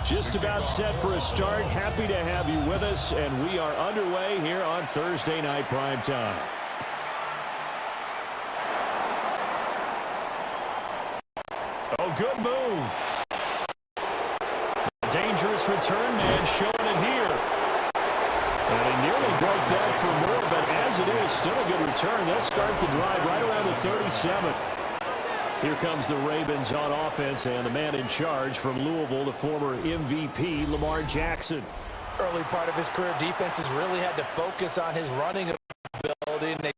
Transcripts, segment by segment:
Just about set for a start. Happy to have you with us, and we are underway here on Thursday Night Prime Time. Oh, good move. Dangerous return man showing it here. And he nearly broke that for more, but as it is, still a good return. They'll start the drive right around the 37. Here comes the Ravens on offense, and the man in charge from Louisville, the former MVP, Lamar Jackson. Early part of his career, defenses really had to focus on his running ability, and they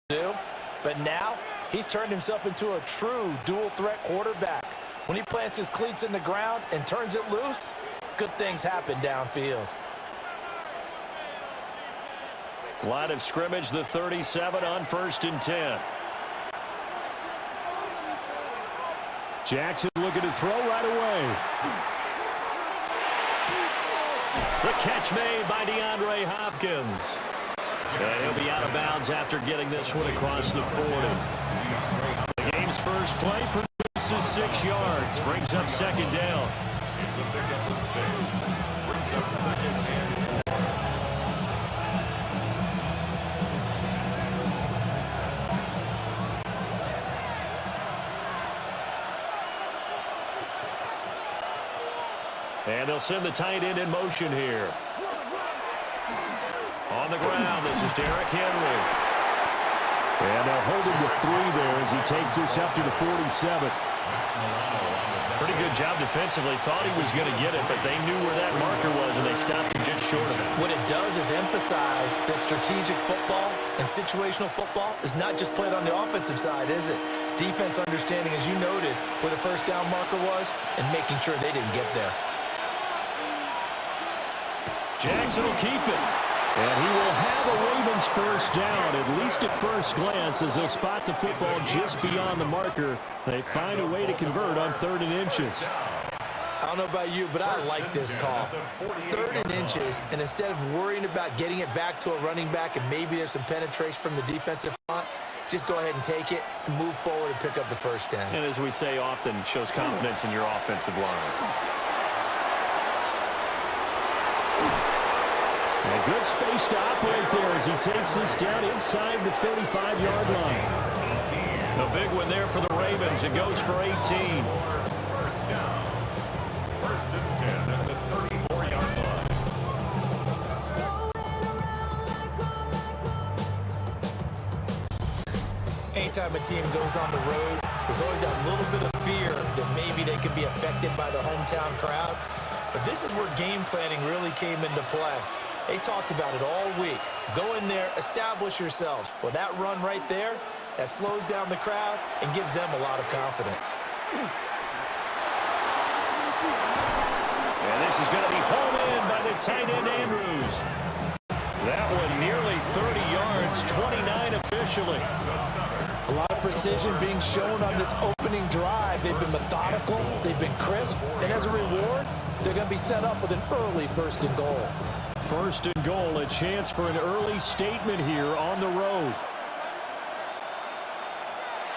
do. But now, he's turned himself into a true dual-threat quarterback. When he plants his cleats in the ground and turns it loose, good things happen downfield. Line of scrimmage, the 37 on 1st and 10. Jackson looking to throw right away. The catch made by DeAndre Hopkins. And he'll be out of bounds after getting this one across the 40. The game's first play produces 6 yards. Brings up second down. It's a pickup of 6. Brings up second and 4. And they'll send the tight end in motion here. On the ground, this is Derrick Henry. And they'll hold him to 3 there as he takes this up to the 47. Pretty good job defensively. Thought he was going to get it, but they knew where that marker was, and they stopped him just short of it. What it does is emphasize that strategic football and situational football is not just played on the offensive side, is it? Defense understanding, as you noted, where the first down marker was and making sure they didn't get there. Jackson will keep it. And he will have a Ravens first down, at least at first glance, as they'll spot the football just beyond the marker. They find a way to convert on 3rd and inches. I don't know about you, but I like this call. 3rd and inches, and instead of worrying about getting it back to a running back and maybe there's some penetration from the defensive front, just go ahead and take it, and move forward and pick up the first down. And as we say often, it shows confidence in your offensive line. A good space to operate there as he takes this down inside the 35-yard line. A big one there for the Ravens. It goes for 18. First down. 1st and 10 at the 34-yard line. Anytime a team goes on the road, there's always that little bit of fear that maybe they could be affected by the hometown crowd. But this is where game planning really came into play. They talked about it all week. Go in there, establish yourselves. Well, that run right there, that slows down the crowd and gives them a lot of confidence. And this is going to be hauled in by the tight end, Andrews. That one nearly 30 yards, 29 officially. A lot of precision being shown on this opening drive. They've been methodical, they've been crisp, and as a reward, they're going to be set up with an early 1st and goal. 1st and goal, a chance for an early statement here on the road.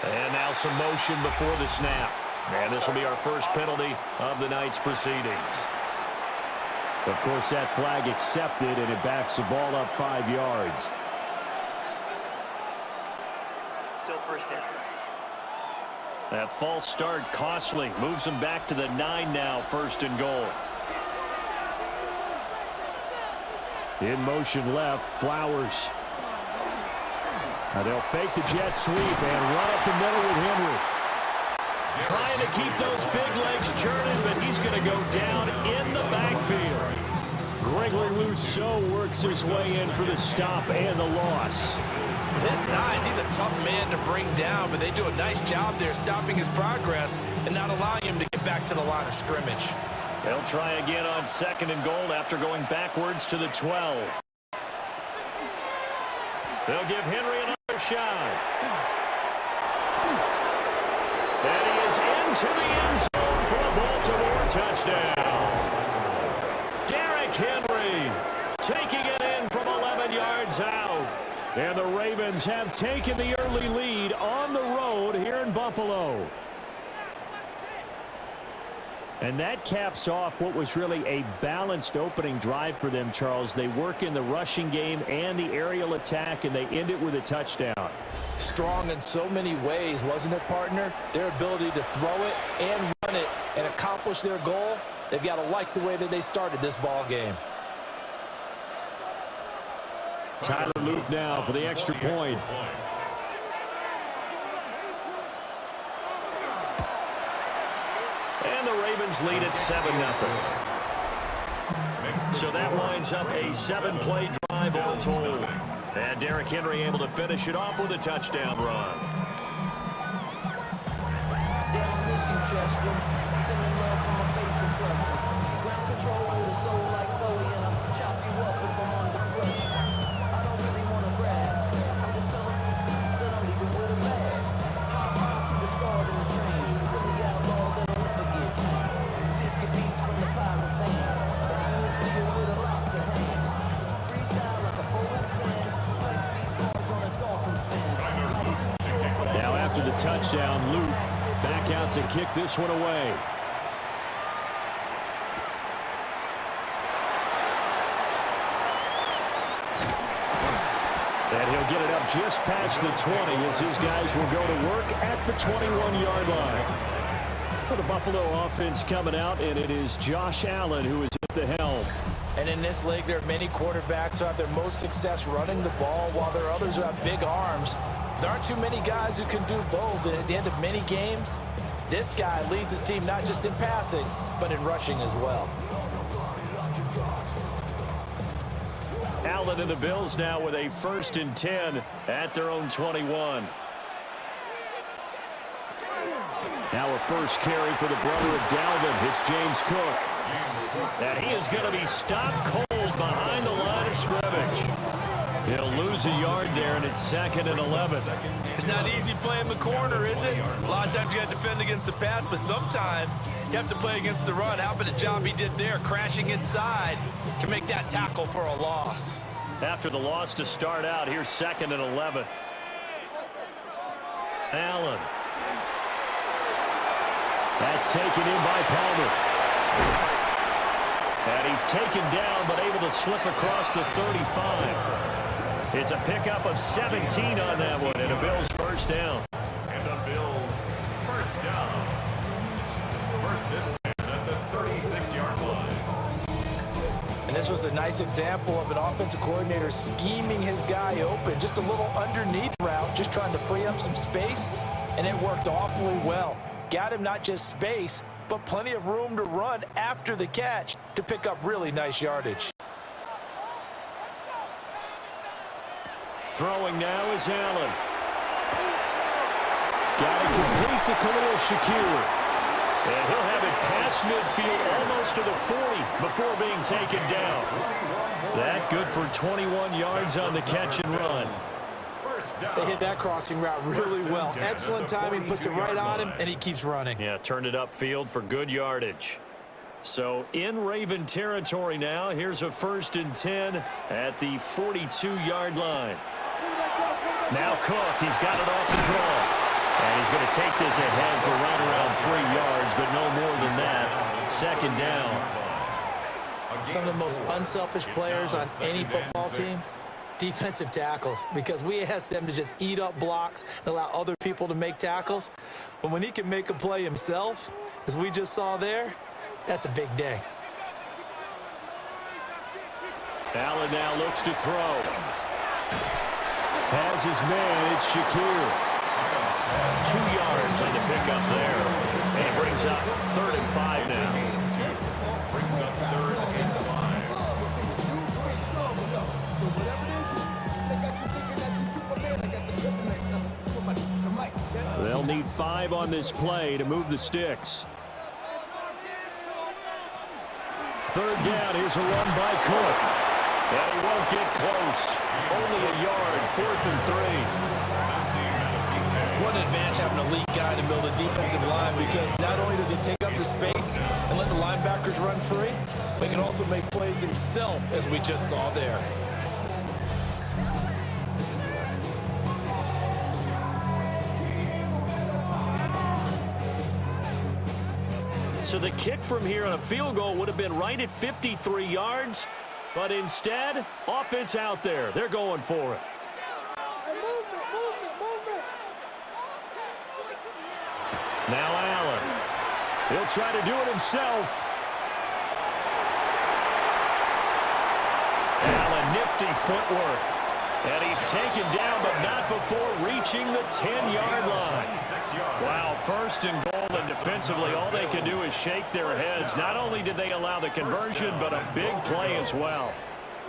And now some motion before the snap. And this will be our first penalty of the night's proceedings. Of course, that flag accepted, and it backs the ball up 5 yards. Still first down. That false start costly. Moves them back to the 9 now, 1st and goal. In motion left, Flowers. Now they'll fake the jet sweep and run up the middle with Henry. Trying to keep those big legs churning, but he's going to go down in the backfield. Gregory Rousseau works his way in for the stop and the loss. This size, he's a tough man to bring down, but they do a nice job there stopping his progress and not allowing him to get back to the line of scrimmage. They'll try again on 2nd and goal after going backwards to the 12. They'll give Henry another shot. And he is into the end zone for a Baltimore touchdown. Derrick Henry taking it in from 11 yards out. And the Ravens have taken the early lead on the road here in Buffalo. And that caps off what was really a balanced opening drive for them, Charles. They work in the rushing game and the aerial attack, and they end it with a touchdown. Strong in so many ways, wasn't it, partner? Their ability to throw it and run it and accomplish their goal, they've got to like the way that they started this ball game. Tyler Luke now for the extra point. And the Ravens lead at 7-0. So that winds up a 7-play drive all told. And Derrick Henry able to finish it off with a touchdown run. The touchdown, Luke back out to kick this one away. And he'll get it up just past the 20 as his guys will go to work at the 21-yard line. For the Buffalo offense coming out, and it is Josh Allen who is at the helm. And in this league, there are many quarterbacks who have their most success running the ball, while there are others who have big arms. There aren't too many guys who can do both, and at the end of many games, this guy leads his team not just in passing, but in rushing as well. Allen and the Bills now with a 1st and 10 at their own 21. Now a first carry for the brother of Dalvin. It's James Cook. And he is going to be stopped cold behind the line of scrimmage. He'll lose a yard there, and it's 2nd and 11. It's not easy playing the corner, is it? A lot of times you got to defend against the pass, but sometimes you have to play against the run. How about the job he did there, crashing inside to make that tackle for a loss? After the loss to start out, here's 2nd and 11. Allen. That's taken in by Palmer. And he's taken down, but able to slip across the 35. It's a pickup of 17 on that one, and a Bills first down. And a Bills first down. 1st and 10 at the 36-yard line. And this was a nice example of an offensive coordinator scheming his guy open. Just a little underneath route, just trying to free up some space, and it worked awfully well. Got him not just space, but plenty of room to run after the catch to pick up really nice yardage. Throwing now is Allen. Got it complete to Khalil Shakir. And he'll have it past midfield almost to the 40 before being taken down. That good for 21 yards on the catch and run. They hit that crossing route really well. Excellent timing, puts it right on him, and he keeps running. Yeah, turned it upfield for good yardage. So in Raven territory now, here's a 1st and 10 at the 42-yard line. Now Cook, he's got it off the draw. And he's going to take this ahead for right around 3 yards, but no more than that. 2nd down. Some of the most unselfish players on any football team, defensive tackles, because we ask them to just eat up blocks and allow other people to make tackles. But when he can make a play himself, as we just saw there, that's a big day. Allen now looks to throw. Has his man, it's Shakir. 2 yards on the pickup there. And he brings up 3rd and 5 now. Brings up 3rd and 5. They'll need 5 on this play to move the sticks. 3rd down, here's a run by Cook. And he won't get close. Only a yard, 4th and 3. What an advantage having an elite guy in the middle of the defensive line, because not only does he take up the space and let the linebackers run free, but he can also make plays himself, as we just saw there. so the kick from here on a field goal would have been right at 53 yards. But instead, offense out there. They're going for it. Now Allen. He'll try to do it himself. Allen, nifty footwork. And he's taken down, but not before reaching the 10-yard line. Wow, first and goal, and defensively, all they can do is shake their heads. Not only did they allow the conversion, but a big play as well.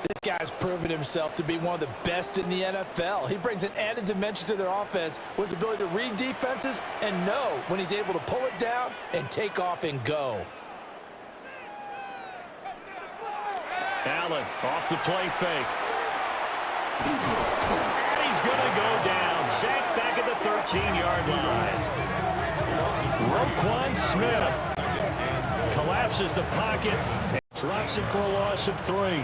This guy's proven himself to be one of the best in the NFL. He brings an added dimension to their offense with his ability to read defenses and know when he's able to pull it down and take off and go. Allen off the play fake. And he's going to go down. Sacked back at the 13-yard line. Roquan Smith collapses the pocket and drops it for a loss of 3.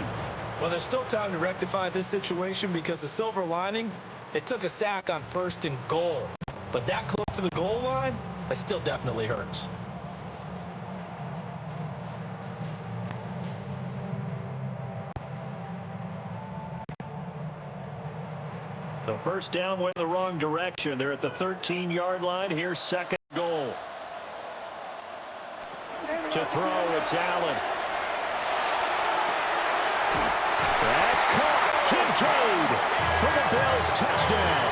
Well, there's still time to rectify this situation because the silver lining, they took a sack on 1st and goal. But that close to the goal line, that still definitely hurts. The first down went the wrong direction. They're at the 13-yard line. Here's second goal. To throw, it's Allen. That's caught. Kincaid for the Bills touchdown.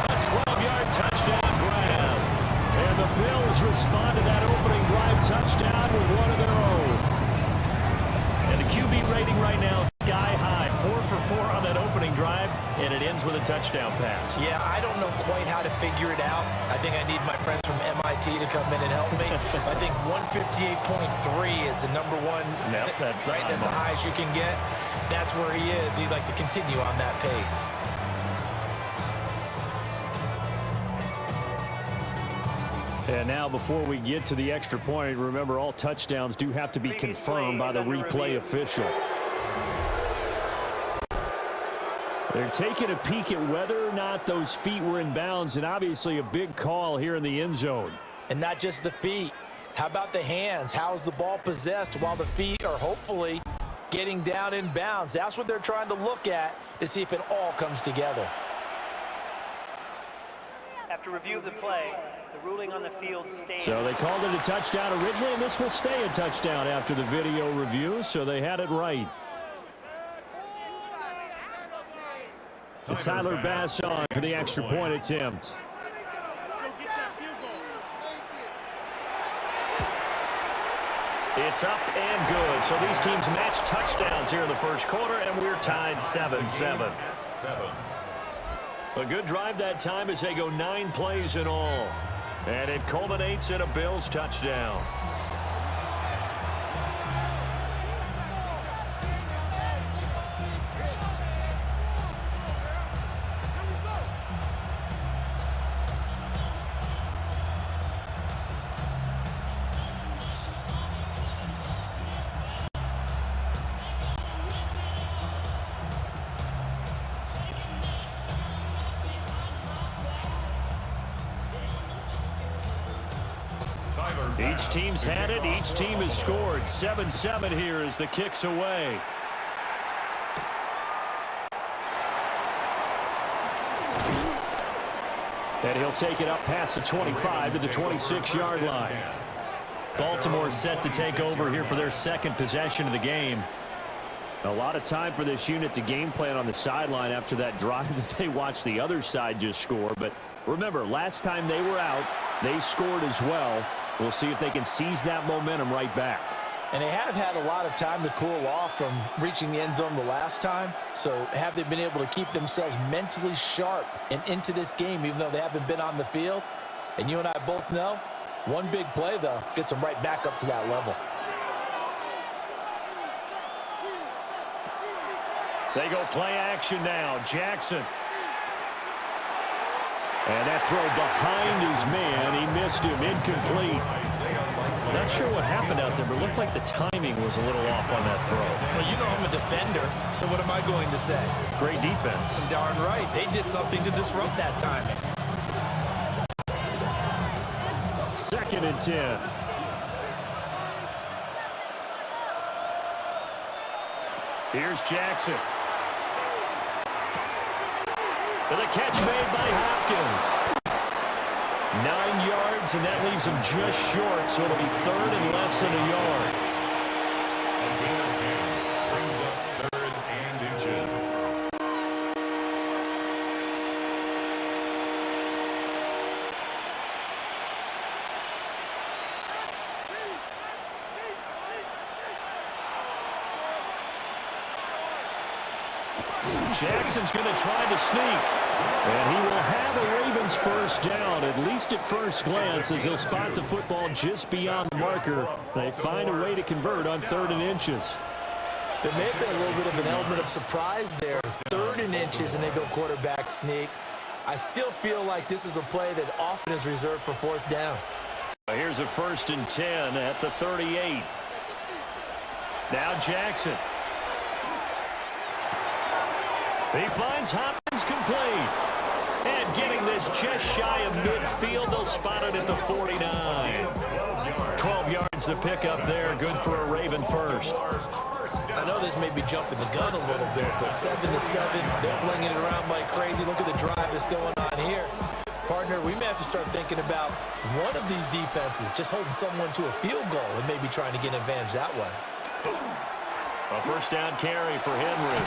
A 12-yard touchdown grab. And the Bills respond to that opening drive touchdown with one of their own. And the QB rating right now is sky high. 4 for 4 on that opening drive, and it ends with a touchdown pass. Yeah, I don't know quite how to figure it out. I think I need my friends from MIT to come in and help me. I think 158.3 is the number one. Yep, that's right. That's the highest you can get. That's where he is. He'd like to continue on that pace. And now before we get to the extra point, remember all touchdowns do have to be confirmed by the replay official. They're taking a peek at whether or not those feet were in bounds, and obviously a big call here in the end zone. And not just the feet. How about the hands? How is the ball possessed while the feet are hopefully getting down in bounds? That's what they're trying to look at to see if it all comes together. After review of the play, the ruling on the field stands. So they called it a touchdown originally, and this will stay a touchdown after the video review, so they had it right. And Tyler Bass on for the extra point attempt. It's up and good. So these teams match touchdowns here in the first quarter, and we're tied 7-7. A good drive that time as they go 9 plays in all. And it culminates in a Bills touchdown. Each team's had it. Each team has scored. 7-7 here as the kick's away. And he'll take it up past the 25 to the 26-yard line. Baltimore set to take over here for their second possession of the game. A lot of time for this unit to game plan on the sideline after that drive that they watched the other side just score. But remember, last time they were out, they scored as well. We'll see if they can seize that momentum right back. And they have had a lot of time to cool off from reaching the end zone the last time. So have they been able to keep themselves mentally sharp and into this game, even though they haven't been on the field? And you and I both know, one big play, though, gets them right back up to that level. They go play action now. Jackson. And that throw behind his man. He missed him. Incomplete. Not sure what happened out there, but it looked like the timing was a little off on that throw. Well, you know I'm a defender, so what am I going to say? Great defense. Darn right. They did something to disrupt that timing. 2nd 2nd and 10. Here's Jackson. And the catch made by Hopkins. 9 yards, and that leaves him just short, so it'll be 3rd and less than a yard. A gain of 10 brings up 3rd and inches. Jackson's going to try to sneak. And he will have a Ravens first down, at least at first glance, as he'll spot the football just beyond the marker. They find a way to convert on 3rd and inches. There may have been a little bit of an element of surprise there. 3rd and inches, and they go quarterback sneak. I still feel like this is a play that often is reserved for 4th down. Here's a 1st and 10 at the 38. Now Jackson. He finds Hopkins complete. And getting this just shy of midfield, they'll spot it at the 49. 12 yards to pick up there. Good for a Raven first. I know this may be jumping the gun a little bit, but 7-7, they're flinging it around like crazy. Look at the drive that's going on here. Partner, we may have to start thinking about one of these defenses just holding someone to a field goal and maybe trying to get an advantage that way. A first down carry for Henry.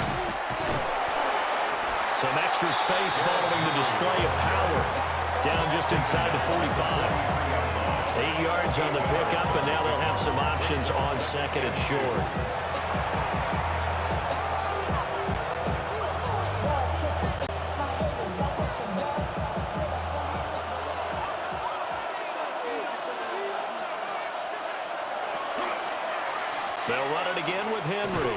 Some extra space following the display of power. Down just inside the 45. 8 yards on the pickup, and now they'll have some options on 2nd and short. They'll run it again with Henry.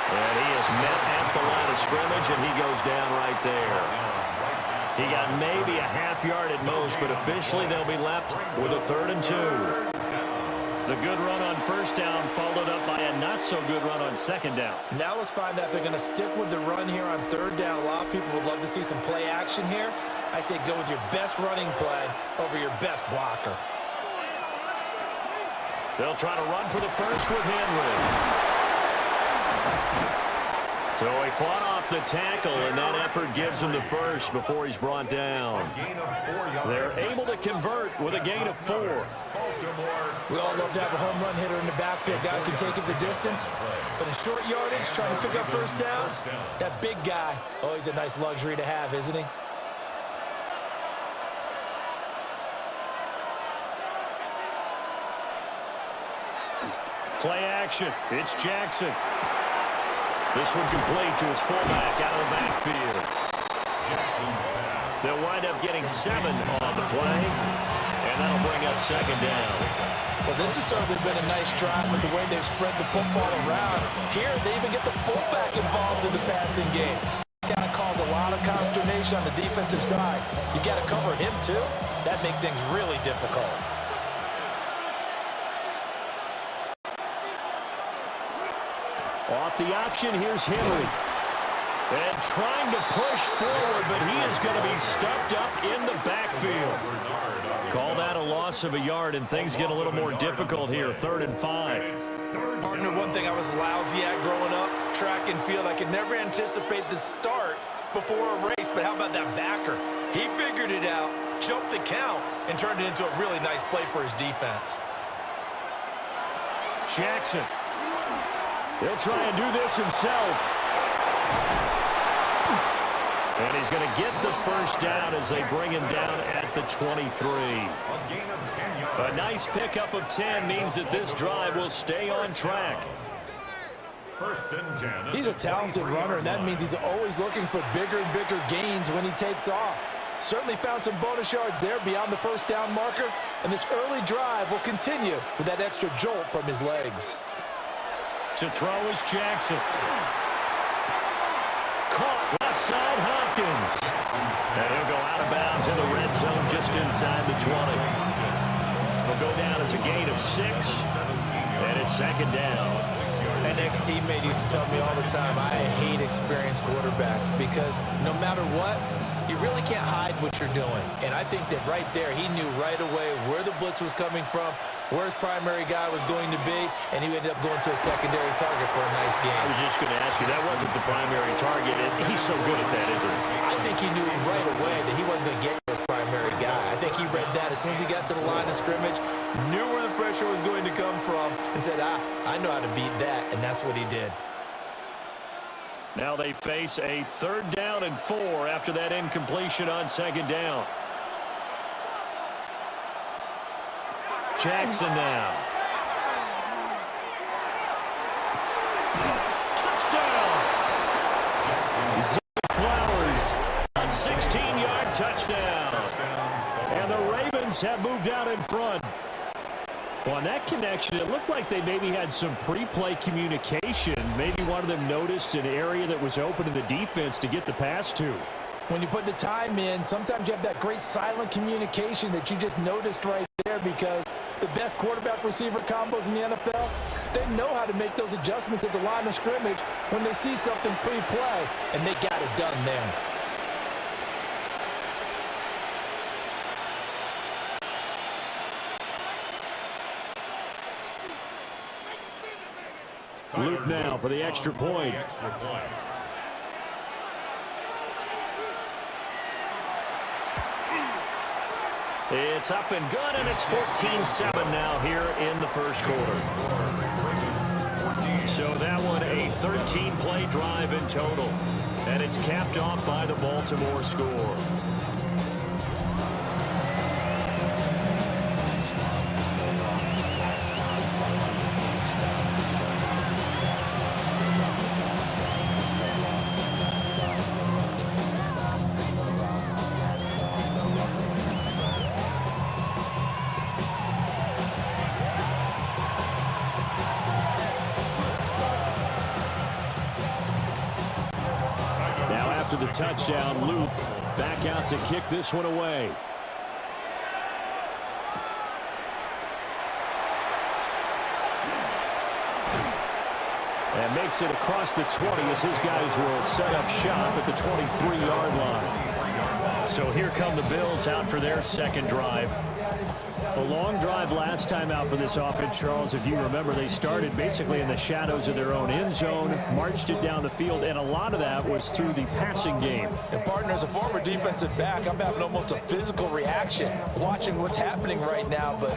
And he is met at the line of scrimmage, and he goes down right there. He got maybe a half yard at most, but officially they'll be left with a 3rd and 2. The good run on first down followed up by a not-so-good run on 2nd down. Now let's find out if they're going to stick with the run here on 3rd down. A lot of people would love to see some play action here. I say go with your best running play over your best blocker. They'll try to run for the first with Henry. So he fought off the tackle, and that effort gives him the first before he's brought down. They're able to convert with a gain of 4. We all love to have a home run hitter in the backfield. Guy can take it the distance. But in short yardage, trying to pick up first downs, that big guy, always a nice luxury to have, isn't he? Play action. It's Jackson. This one complete to his fullback out of the backfield. They'll wind up getting 7 on the play, and that'll bring up 2nd down. Well, this has certainly been a nice drive with the way they've spread the football around. Here, they even get the fullback involved in the passing game. It's got to cause a lot of consternation on the defensive side. You got to cover him, too. That makes things really difficult. Off the option, here's Henry. And trying to push forward, but he is going to be stuffed up in the backfield. Call that a loss of a yard, and things get a little more difficult here, 3rd and 5. Partner, one thing I was lousy at growing up, track and field, I could never anticipate the start before a race, but how about that backer? He figured it out, jumped the count, and turned it into a really nice play for his defense. Jackson. He'll try and do this himself. And he's going to get the first down as they bring him down at the 23. A nice pickup of 10 means that this drive will stay on track. 1st and 10. He's a talented runner, and that means he's always looking for bigger and bigger gains when he takes off. Certainly found some bonus yards there beyond the first down marker, and this early drive will continue with that extra jolt from his legs. To throw is Jackson. Caught left side Hopkins. And he'll go out of bounds in the red zone just inside the 20. He'll go down as a gain of 6, and it's 2nd down. An ex-teammate used to tell me all the time, I hate experienced quarterbacks because no matter what, you really can't hide what you're doing. And I think that right there, he knew right away where the blitz was coming from, where his primary guy was going to be, and he ended up going to a secondary target for a nice game. I was just going to ask you, that wasn't the primary target. He's so good at that, isn't he? I think he knew right away that he wasn't going to get his primary guy. I think he read that as soon as he got to the line of scrimmage, knew where the pressure was going to come from, and said, I know how to beat that, and that's what he did. Now they face a 3rd down and 4 after that incompletion on 2nd down. Jackson now. Touchdown! Zay Flowers, a 16-yard touchdown. And the Ravens have moved out in front. Well, on that connection, it looked like they maybe had some pre-play communication. Maybe one of them noticed an area that was open in the defense to get the pass to. When you put the time in, sometimes you have that great silent communication that you just noticed right there, because the best quarterback-receiver combos in the NFL, they know how to make those adjustments at the line of scrimmage when they see something pre-play, and they got it done there. Luke now for the extra point. It's up and good, and it's 14-7 now here in the first quarter. So that one a 13-play drive in total, and it's capped off by the Baltimore score. After the touchdown, Luke back out to kick this one away. And makes it across the 20 as his guys will set up shop at the 23-yard line. So here come the Bills out for their 2nd drive. A long drive last time out for this offense, Charles. If you remember, they started basically in the shadows of their own end zone, marched it down the field, and a lot of that was through the passing game. And partner, as a former defensive back, I'm having almost a physical reaction watching what's happening right now. But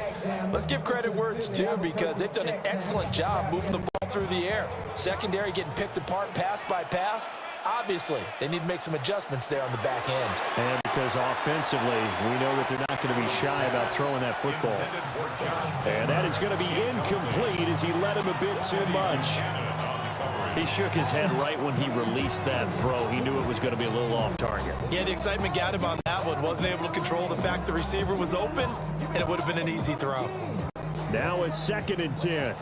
let's give credit where it's due, because they've done an excellent job moving the ball through the air. Secondary getting picked apart pass by pass. Obviously, they need to make some adjustments there on the back end. And because offensively, we know that they're not going to be shy about throwing that football. And that is going to be incomplete as he led him a bit too much. He shook his head right when he released that throw. He knew it was going to be a little off target. Yeah, the excitement got him on that one. Wasn't able to control the fact the receiver was open, and it would have been an easy throw. Now a 2nd and 10.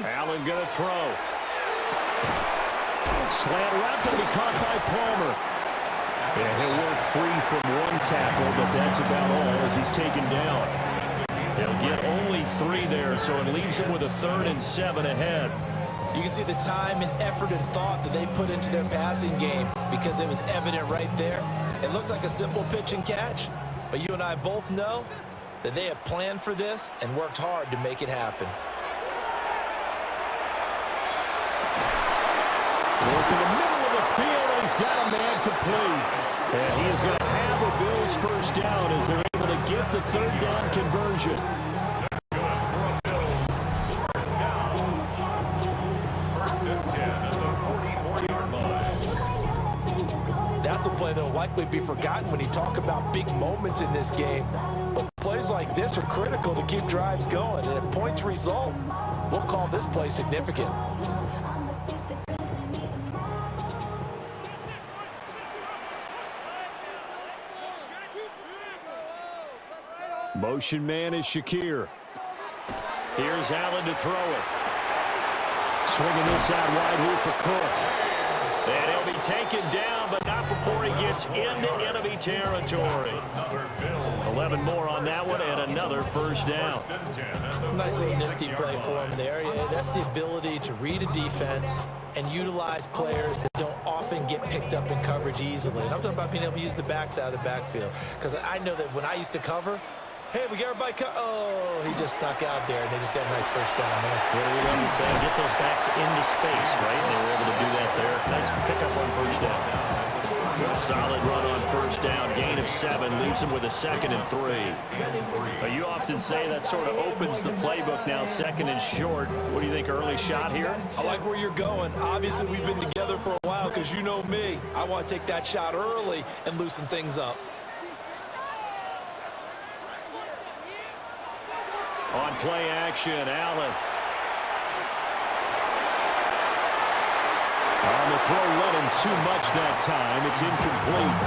Allen going to throw. Slant route going to be caught by Palmer. Yeah, he'll work free from one tackle, but that's about all as he's taken down. He'll get only 3 there, so it leaves him with a 3rd and 7 ahead. You can see the time and effort and thought that they put into their passing game, because it was evident right there. It looks like a simple pitch and catch, but you and I both know that they have planned for this and worked hard to make it happen. Work in the middle of the field, and he's got a man complete. And he is going to have a Bills 1st down as they're able to get the 3rd down conversion. That's a play that will likely be forgotten when you talk about big moments in this game. But plays like this are critical to keep drives going. And if points result, we'll call this play significant. Motion man is Shakir. Here's Allen to throw it. Swinging this out wide here for Cook. And he'll be taken down, but not before he gets into enemy territory. 11 more on that one, and another 1st down. Nice little nifty play for him there. Yeah, that's the ability to read a defense and utilize players that don't often get picked up in coverage easily. And I'm talking about being able to use the backside of the backfield. Because I know that when I used to cover, hey, we got everybody oh, he just snuck out there, and they just got a nice first down there. What do we love to say? Get those backs into space, right? And they were able to do that there. Nice pickup on first down. A solid run on first down. Gain of 7 leaves him with a 2nd and 3. But you often say that sort of opens the playbook now, 2nd and short. What do you think, early shot here? I like where you're going. Obviously, we've been together for a while because you know me. I want to take that shot early and loosen things up. On play action, Allen. On the throw, running too much that time. It's incomplete.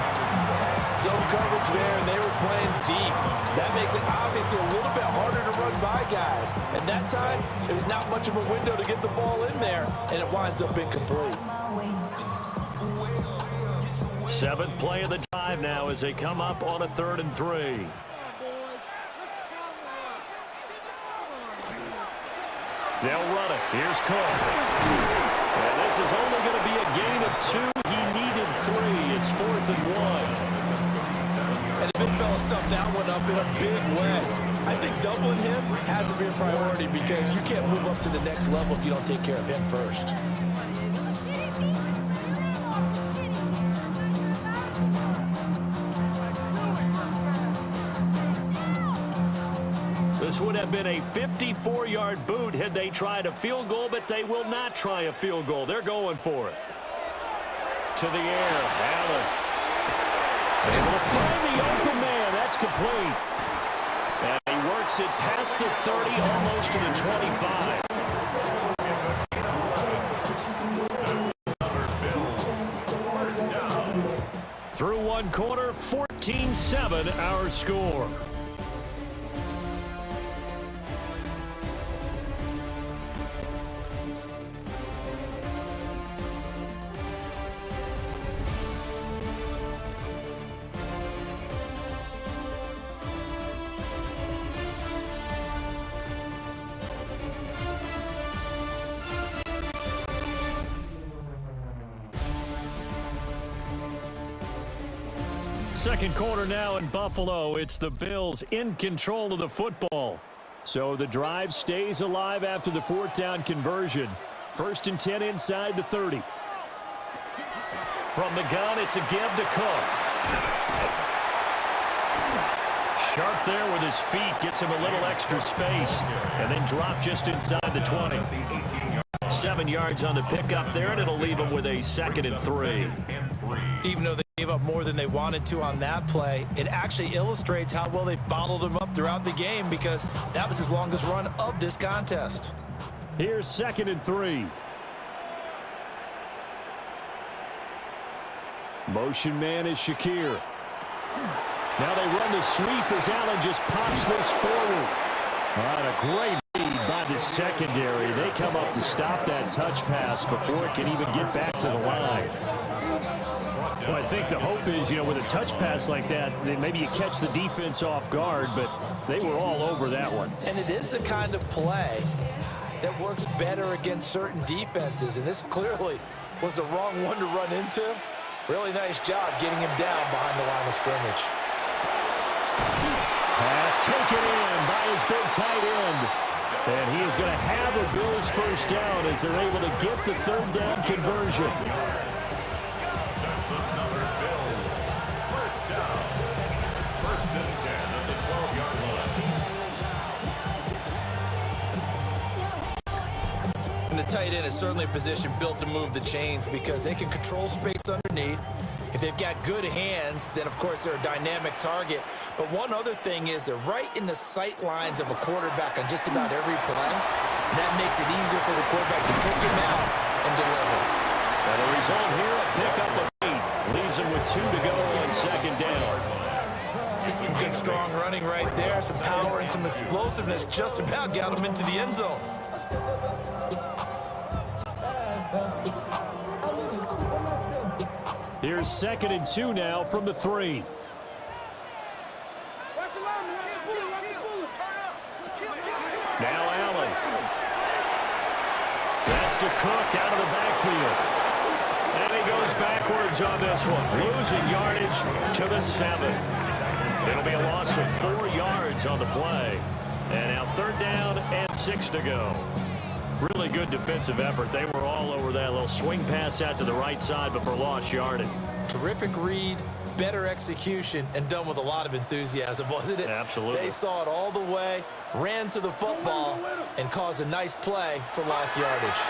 Zone coverage there, and they were playing deep. That makes it obviously a little bit harder to run by guys. And that time, it was not much of a window to get the ball in there, and it winds up incomplete. 7th play of the drive now as they come up on a 3rd and 3. They'll run it. Here's Cook. And this is only going to be a gain of 2. He needed 3. It's 4th and 1. And the big fella stuffed that one up in a big way. I think doubling him has to be a priority because you can't move up to the next level if you don't take care of him first. This would have been a 54-yard boot had they tried a field goal, but they will not try a field goal. They're going for it. To the air, Allen. Able to find the open man. That's complete. And he works it past the 30, almost to the 25. Through one quarter, 14-7 our score. Second quarter now in Buffalo. It's the Bills in control of the football. So the drive stays alive after the 4th down conversion. 1st and 10 inside the 30. From the gun, it's a give to Cook. Sharp there with his feet. Gets him a little extra space. And then drop just inside the 20. 7 yards on the pickup there, and it'll leave him with a 2nd and 3. Even though they gave up more than they wanted to on that play, it actually illustrates how well they bottled him up throughout the game because that was his longest run of this contest. Here's 2nd and 3. Motion man is Shakir. Now they run the sweep as Allen just pops this forward. All right, a great lead by the secondary. They come up to stop that touch pass before it can even get back to the line. Well, I think the hope is, with a touch pass like that, then maybe you catch the defense off guard, but they were all over that one. And it is the kind of play that works better against certain defenses, and this clearly was the wrong one to run into. Really nice job getting him down behind the line of scrimmage. Pass taken in by his big tight end. And he is going to have a Bills first down as they're able to get the 3rd down conversion. That's another Bills first down. 1st and 10 at the 12-yard line. And the tight end is certainly a position built to move the chains because they can control space underneath. If they've got good hands, then of course they're a dynamic target. But one other thing is they're right in the sight lines of a quarterback on just about every play. And that makes it easier for the quarterback to pick him out and deliver. And the result here, a pickup of 8. Leaves him with 2 to go on 2nd down. Some good strong running right there. Some power and some explosiveness just about got him into the end zone. Here's 2nd and 2 now from the 3. Now Allen. That's to Cook out of the backfield. And he goes backwards on this one, losing yardage to the 7. It'll be a loss of 4 yards on the play. And now 3rd down and 6 to go. Really good defensive effort. They were all over that little swing pass out to the right side before lost yardage. Terrific read, better execution, and done with a lot of enthusiasm, wasn't it? Absolutely. They saw it all the way, ran to the football, and caused a nice play for lost yardage.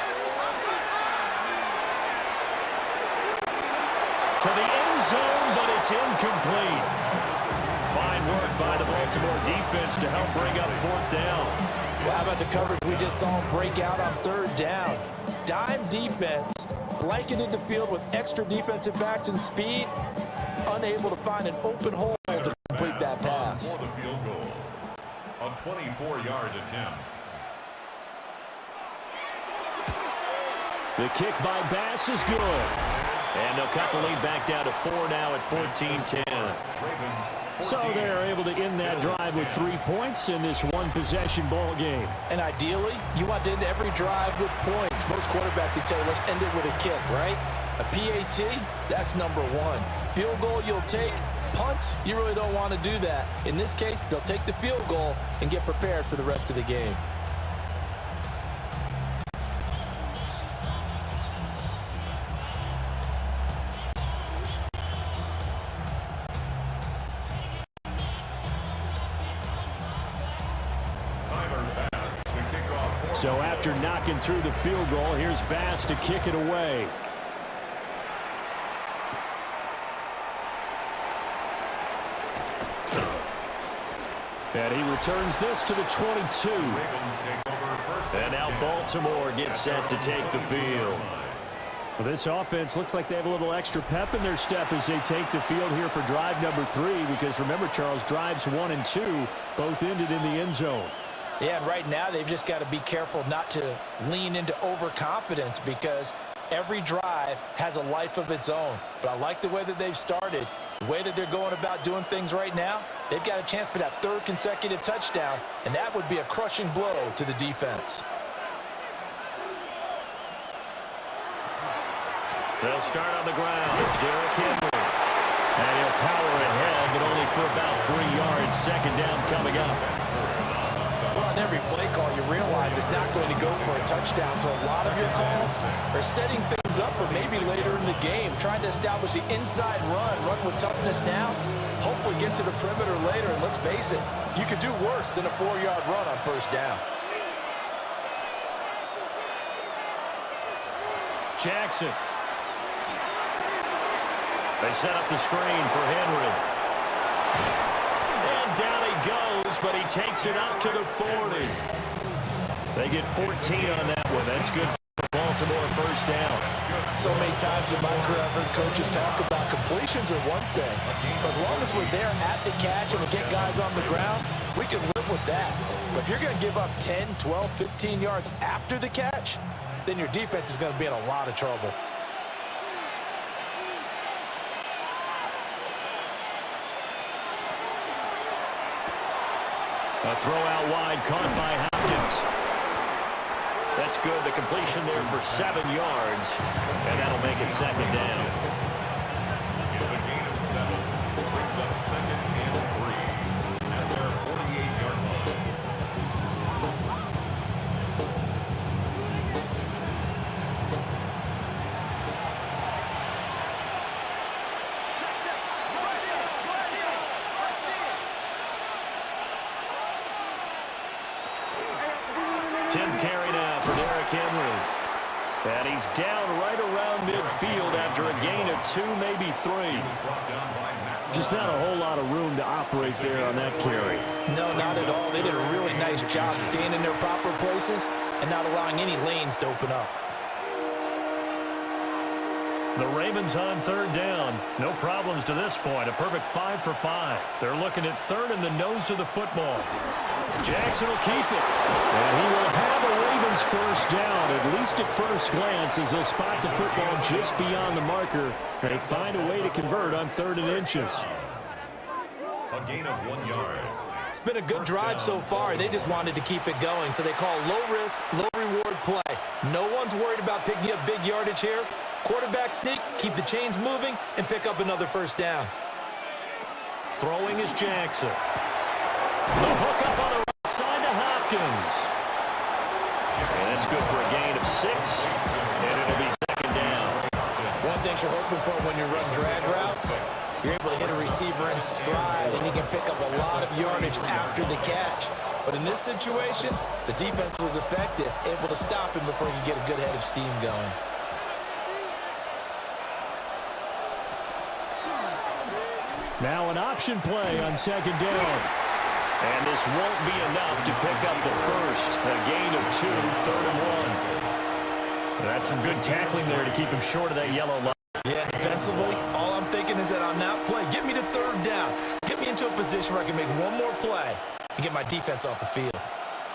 To the end zone, but it's incomplete. Fine work by the Baltimore defense to help bring up 4th down. Well, how about the coverage we just saw him break out on 3rd down? Dime defense, blanketed the field with extra defensive backs and speed, unable to find an open hole to complete that pass. For the field goal, a 24-yard attempt. The kick by Bass is good. And they'll cut the lead back down to 4 now at 14-10. So they're able to end that drive with 3 points in this one-possession ball game. And ideally, you want to end every drive with points. Most quarterbacks would tell you, let's end it with a kick, right? A PAT, that's number 1. Field goal you'll take. Punts, you really don't want to do that. In this case, they'll take the field goal and get prepared for the rest of the game. So after knocking through the field goal, here's Bass to kick it away. And he returns this to the 22. And now Baltimore gets set to take the field. Well, this offense looks like they have a little extra pep in their step as they take the field here for drive number 3. Because remember, Charles, drives 1 and 2 both ended in the end zone. Yeah, and right now they've just got to be careful not to lean into overconfidence because every drive has a life of its own. But I like the way that they've started, the way that they're going about doing things right now. They've got a chance for that 3rd consecutive touchdown, and that would be a crushing blow to the defense. They'll start on the ground. It's Derrick Henry. And he'll power ahead, but only for about 3 yards. 2nd down coming up. Well, on every play call, you realize it's not going to go for a touchdown. So a lot of your calls are setting things up for maybe later in the game, trying to establish the inside run with toughness now, hopefully get to the perimeter later. And let's face it, you could do worse than a 4-yard run on 1st down. Jackson. They set up the screen for Henry. And down he goes, but he takes it up to the 40. They get 14 on that one. That's good for Baltimore 1st down. So many times in my career, I've heard coaches talk about completions are one thing. But as long as we're there at the catch and we get guys on the ground, we can live with that. But if you're going to give up 10, 12, 15 yards after the catch, then your defense is going to be in a lot of trouble. A throw out wide caught by Hopkins. That's good. The completion there for 7 yards. And that'll make it 2nd down. It's a gain of 7. Brings up 2nd and 3. At their 48-yard line. Carry now for Derrick Henry. And he's down right around midfield after a gain of 2, maybe 3. Just not a whole lot of room to operate there on that carry. No, not at all. They did a really nice job staying in their proper places and not allowing any lanes to open up. The Ravens on 3rd down. No problems to this point. A perfect 5 for 5. They're looking at 3rd in the nose of the football. Jackson will keep it. And he will have a Ravens 1st down, at least at first glance, as they'll spot the football just beyond the marker. They find a way to convert on 3rd and inches. A gain of 1 yard. It's been a good drive so far. They just wanted to keep it going, so they call low-risk, low-reward play. No one's worried about picking up big yardage here. Quarterback sneak, keep the chains moving, and pick up another first down. Throwing is Jackson. The hook up on the right side to Hopkins. And that's good for a gain of 6. And it'll be second down. One thing you're hoping for when you run drag routes, you're able to hit a receiver in stride, and he can pick up a lot of yardage after the catch. But in this situation, the defense was effective, able to stop him before he could get a good head of steam going. Now an option play on second down. And this won't be enough to pick up the first. A gain of 2, 3rd and 1. That's some good tackling there to keep him short of that yellow line. Yeah, defensively, all I'm thinking is that on that play, get me to 3rd down. Get me into a position where I can make one more play and get my defense off the field.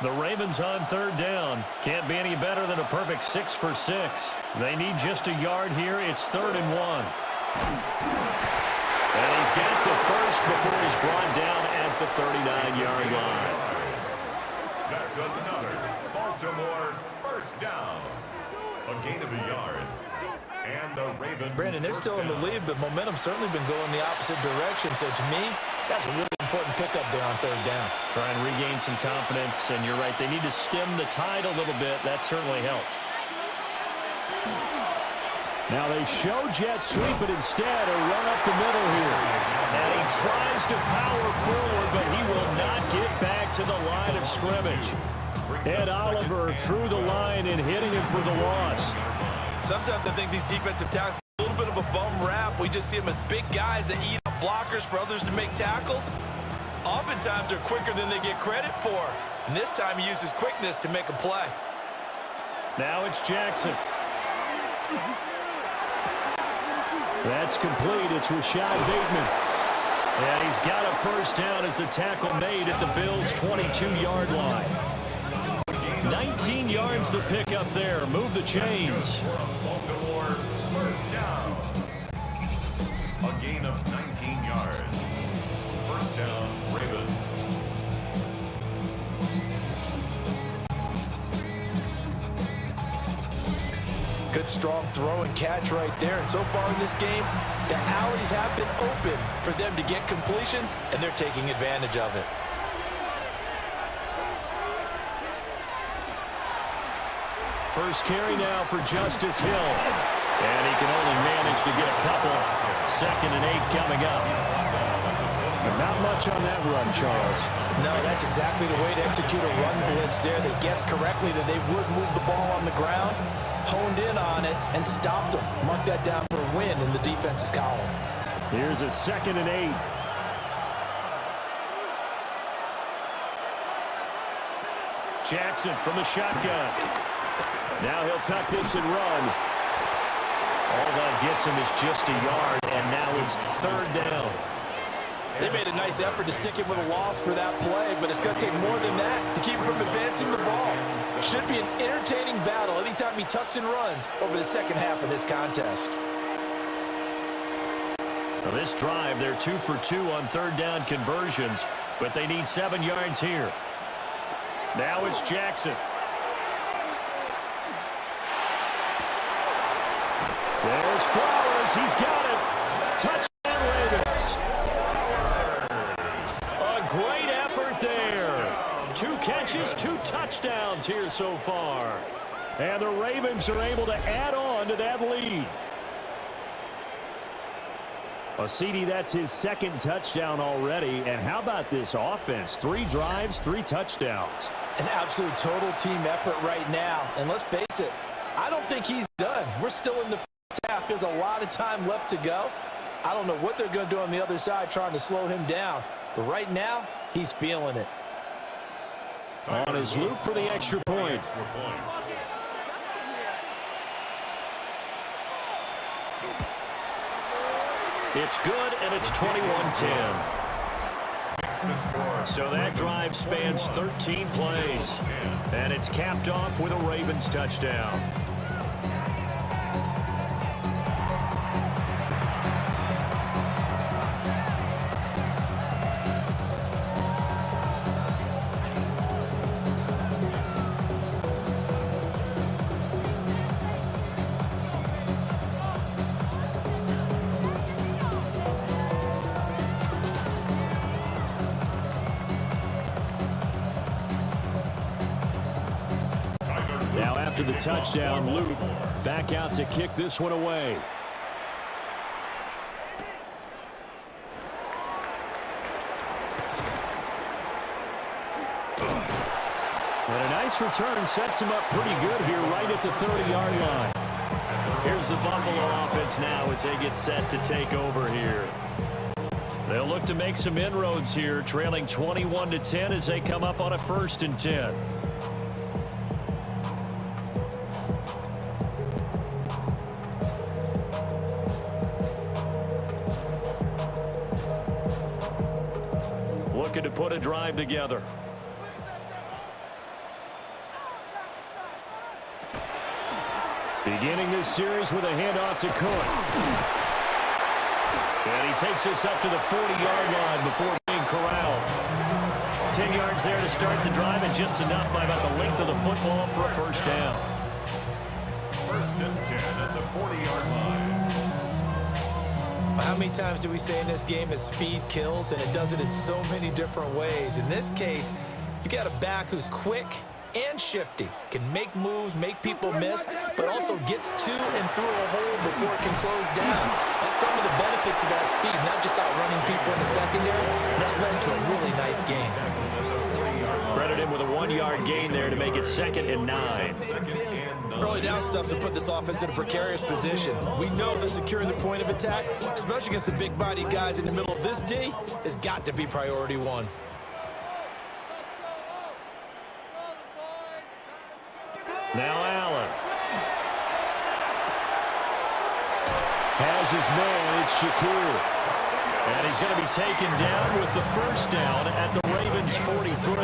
The Ravens on 3rd down. Can't be any better than a perfect 6 for 6. They need just a yard here. It's 3rd and 1. And he's got the first before he's brought down at the 39-yard line. That's another Baltimore first down. A gain of a yard. And the Ravens. Brandon, they're still in the lead, but momentum's certainly been going the opposite direction. So to me, that's a really important pickup there on 3rd down. Try and regain some confidence, and you're right. They need to stem the tide a little bit. That certainly helped. Now they show jet sweep, but instead a run up the middle here. And he tries to power forward, but he will not get back to the line of scrimmage. Ed Oliver through the line and hitting him for the loss. Sometimes I think these defensive tackles are a little bit of a bum rap. We just see them as big guys that eat up blockers for others to make tackles. Oftentimes they're quicker than they get credit for. And this time he uses quickness to make a play. Now it's Jackson. That's complete. It's Rashad Bateman. And he's got a first down as the tackle made at the Bills' 22-yard line. 19 yards the pick up there. Move the chains. Baltimore first down. A gain of 19 yards. First down, Ravens. Good, strong throw and catch right there. And so far in this game, the alleys have been open for them to get completions, and they're taking advantage of it. First carry now for Justice Hill. And he can only manage to get a couple. 2nd and 8 coming up. But not much on that run, Charles. No, that's exactly the way to execute a run blitz there. They guessed correctly that they would move the ball on the ground, honed in on it, and stopped them. Mark that down for a win in the defense's column. Here's a 2nd and 8. Jackson from the shotgun. Now he'll tuck this and run. All that gets him is just a yard, and now it's 3rd down. They made a nice effort to stick him with a loss for that play, but it's going to take more than that to keep him from advancing the ball. Should be an entertaining battle anytime he tucks and runs over the second half of this contest. Now this drive, they're 2 for 2 on 3rd down conversions, but they need 7 yards here. Now it's Jackson. There's Flowers. He's got it. Touchdown, Ravens. A great effort there. 2 catches, 2 touchdowns here so far. And the Ravens are able to add on to that lead. Well, CD, that's his 2nd touchdown already. And how about this offense? 3 drives, 3 touchdowns. An absolute total team effort right now. And let's face it, I don't think he's done. We're still in the half. There's a lot of time left to go. I don't know what they're going to do on the other side trying to slow him down. But right now, he's feeling it. On his loop for the extra point. It's good, and it's 21-10. So that drive spans 13 plays, and it's capped off with a Ravens touchdown. after the touchdown loop. Back out to kick this one away. And a nice return sets him up pretty good here right at the 30-yard line. Here's the Buffalo offense now as they get set to take over here. They'll look to make some inroads here, trailing 21-10 as they come up on a 1st and 10. Looking to put a drive together. Beginning this series with a handoff to Cook. And he takes this up to the 40-yard line before being corralled. 10 yards there to start the drive, and just enough by about the length of the football for a 1st down. 1st and 10 at the 40-yard line. How many times do we say in this game that speed kills, and it does it in so many different ways? In this case, you got a back who's quick and shifty, can make moves, make people miss, but also gets to and through a hole before it can close down. That's some of the benefits of that speed, not just outrunning people in the secondary. That led to a really nice game. Credit him with a 1-yard gain there to make it 2nd and 9. Early down stuff's to put this offense in a precarious position. We know that securing the point of attack, especially against the big-bodied guys in the middle of this D, has got to be priority 1. Now Allen. Has his man, it's Shakir. And he's going to be taken down with the 1st down at the Ravens 43.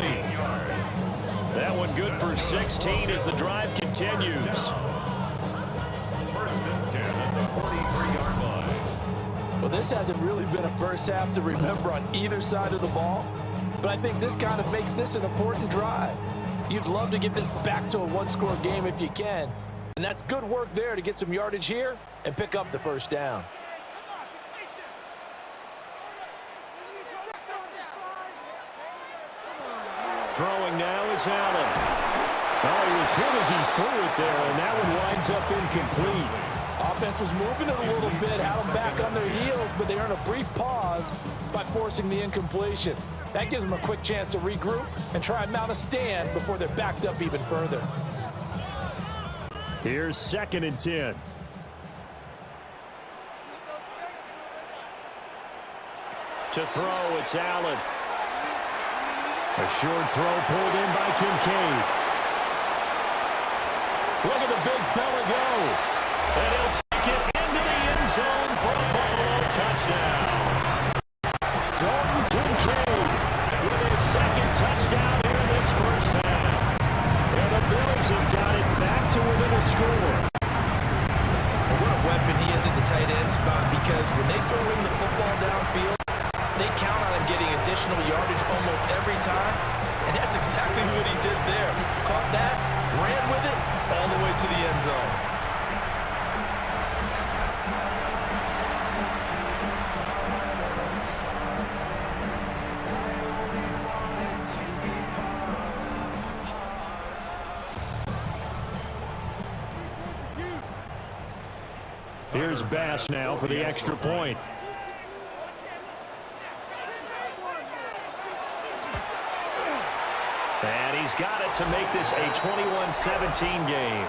That one good for 16 as the drive continues. 1st and 10 at the 43-yard line. Well, this hasn't really been a first half to remember on either side of the ball, but I think this kind of makes this an important drive. You'd love to get this back to a 1-score game if you can. And that's good work there to get some yardage here and pick up the 1st down. Throwing now is Allen. Oh, he was hit as he threw it there, and that one winds up incomplete. Offense was moving it a little bit, had them back on their heels, but they earned a brief pause by forcing the incompletion. That gives them a quick chance to regroup and try and mount a stand before they're backed up even further. Here's 2nd and 10. To throw, it's Allen. A short throw pulled in by Kincaid. Look at the big fella go. And he'll take it into the end zone for a Buffalo touchdown. Dalton Kincaid with his 2nd touchdown here in this 1st half. And the Bills have got it back to within a score. Well, what a weapon he is at the tight end spot, because when they throw him the football downfield, they count on him getting additional yardage almost every time, and that's exactly what he did there. Caught that, ran with it, all the way to the end zone. Here's Bass now for the extra point. And he's got it to make this a 21-17 game.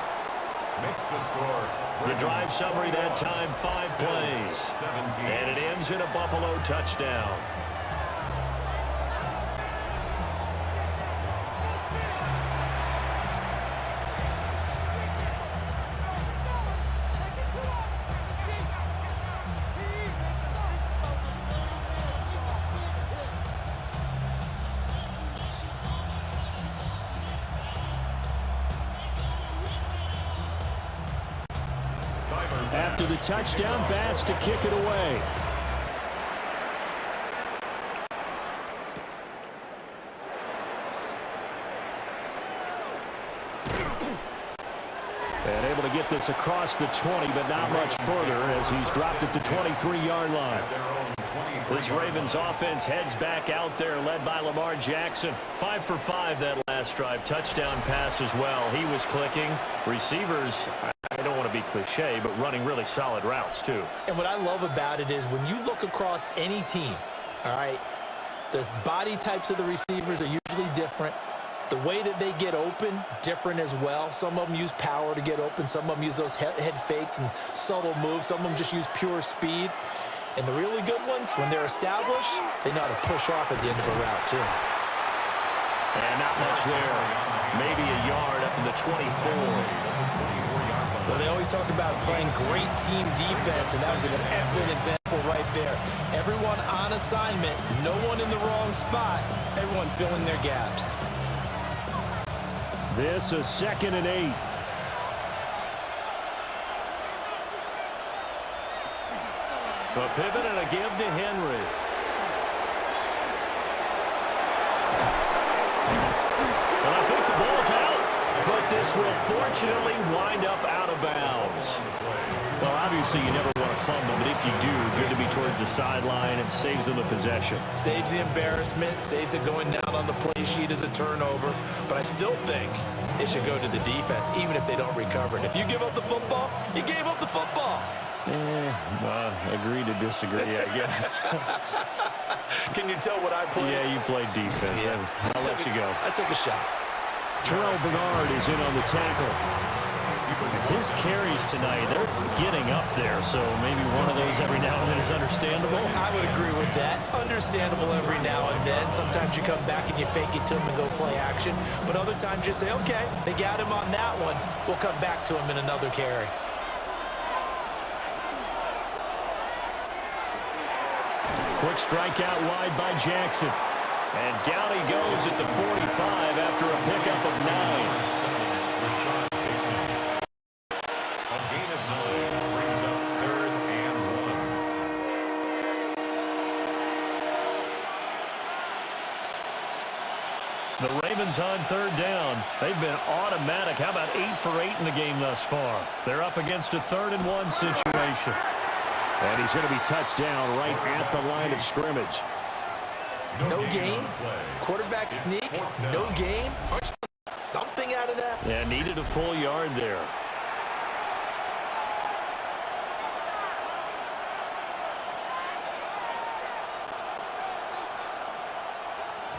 Makes the score. The drive summary that time, 5 plays. 17. And it ends in a Buffalo touchdown. After the touchdown, Bass to kick it away. And able to get this across the 20, but not much further as he's dropped at the 23-yard line. This Ravens offense heads back out there, led by Lamar Jackson. 5 for 5 that last drive. Touchdown pass as well. He was clicking. Receivers, I don't want to be cliche, but running really solid routes too. And what I love about it is when you look across any team, all right, the body types of the receivers are usually different. The way that they get open, different as well. Some of them use power to get open. Some of them use those head fakes and subtle moves. Some of them just use pure speed. And the really good ones, when they're established, they know how to push off at the end of a route, too. And not much there. Maybe a yard up to the 24. Well, they always talk about playing great team defense, and that was an excellent example right there. Everyone on assignment, no one in the wrong spot, everyone filling their gaps. This is 2nd and 8. A pivot and a give to Henry. And I think the ball's out, but this will fortunately wind up out of bounds. Well, obviously you never want to fumble, but if you do, good to be towards the sideline. It saves them the possession. Saves the embarrassment, saves it going down on the play sheet as a turnover. But I still think it should go to the defense, even if they don't recover it. If you give up the football, you gave up the football. Agree to disagree, I guess. Can you tell what I played? Yeah, you played defense. Yeah. I'll let you go. I took a shot. Terrell Bernard is in on the tackle. His carries tonight, they're getting up there, so maybe one of those every now and then is understandable. I would agree with that. Understandable every now and then. Sometimes you come back and you fake it to him and go play action. But other times you say, okay, they got him on that one. We'll come back to him in another carry. Quick strike out wide by Jackson. And down he goes at the 45 after a pickup of 9. A gain of 9 brings up 3rd and 1. The Ravens on 3rd down. They've been automatic. How about 8 for 8 in the game thus far? They're up against a 3rd and 1 situation. And he's going to be touched down right at the line of scrimmage. No gain? Quarterback sneak? No gain? Aren't you supposed to get something out of that? Yeah, needed a full yard there.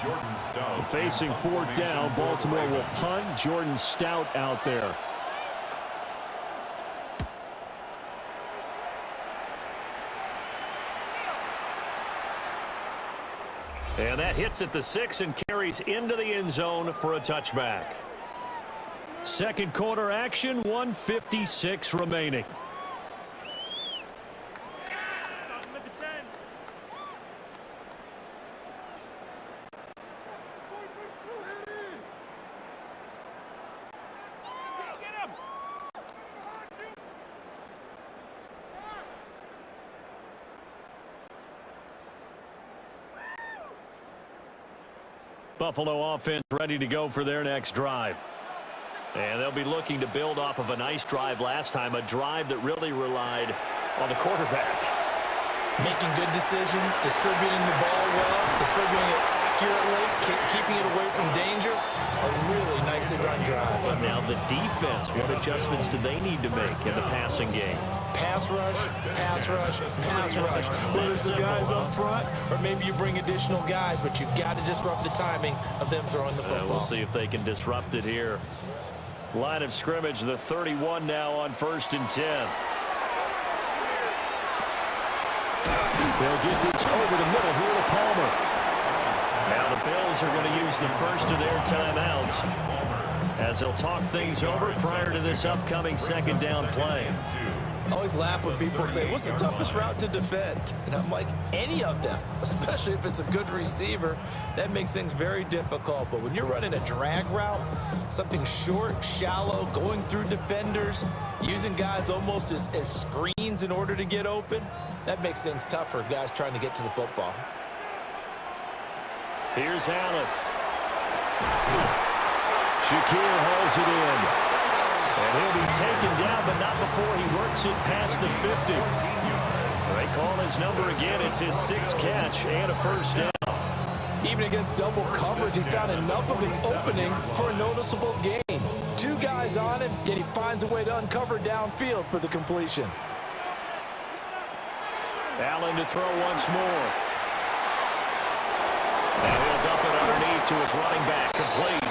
Jordan Stout. Facing 4th down, Baltimore will punt. Jordan Stout out there. And that hits at the 6 and carries into the end zone for a touchback. Second quarter action, 1:56 remaining. Buffalo offense ready to go for their next drive. And they'll be looking to build off of a nice drive last time, a drive that really relied on the quarterback. Making good decisions, distributing the ball well, distributing it accurately, keeping it away from danger. A really nicely run drive. But now the defense, what adjustments do they need to make in the passing game? Pass rush, pass rush, pass rush. Whether it's the guys up front or maybe you bring additional guys, but you've got to disrupt the timing of them throwing the football. We'll see if they can disrupt it here. Line of scrimmage, the 31 now on 1st and 10. They'll get this over the middle here to Palmer. Now the Bills are going to use the first of their timeouts as they'll talk things over prior to this upcoming 2nd down play. I always laugh when people say, what's the toughest route to defend? And I'm like, any of them, especially if it's a good receiver. That makes things very difficult. But when you're running a drag route, something short, shallow, going through defenders, using guys almost as screens in order to get open, that makes things tough for guys trying to get to the football. Here's Allen. Shakir hauls it in. And he'll be taken down, but not before he works it past the 50. They call his number again. It's his 6th catch and a first down. Even against double coverage, he's found enough of an opening for a noticeable gain. 2 guys on him, yet he finds a way to uncover downfield for the completion. Allen to throw once more. Now he'll dump it underneath to his running back, complete.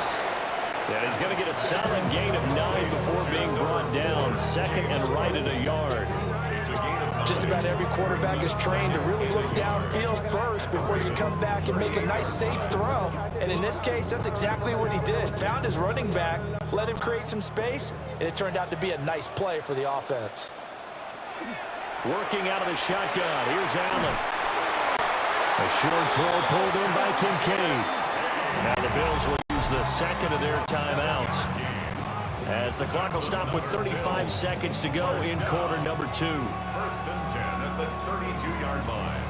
And he's going to get a solid gain of 9 before being brought down. 2nd and right at a yard. Just about every quarterback is trained to really look downfield first before you come back and make a nice, safe throw. And in this case, that's exactly what he did. Found his running back, let him create some space, and it turned out to be a nice play for the offense. Working out of the shotgun. Here's Allen. A short throw pulled in by Kincaid. Now the Bills will use the 2nd of their timeouts, as the clock will stop with 35 seconds to go in quarter number 2. 1st and 10 at the 32-yard line.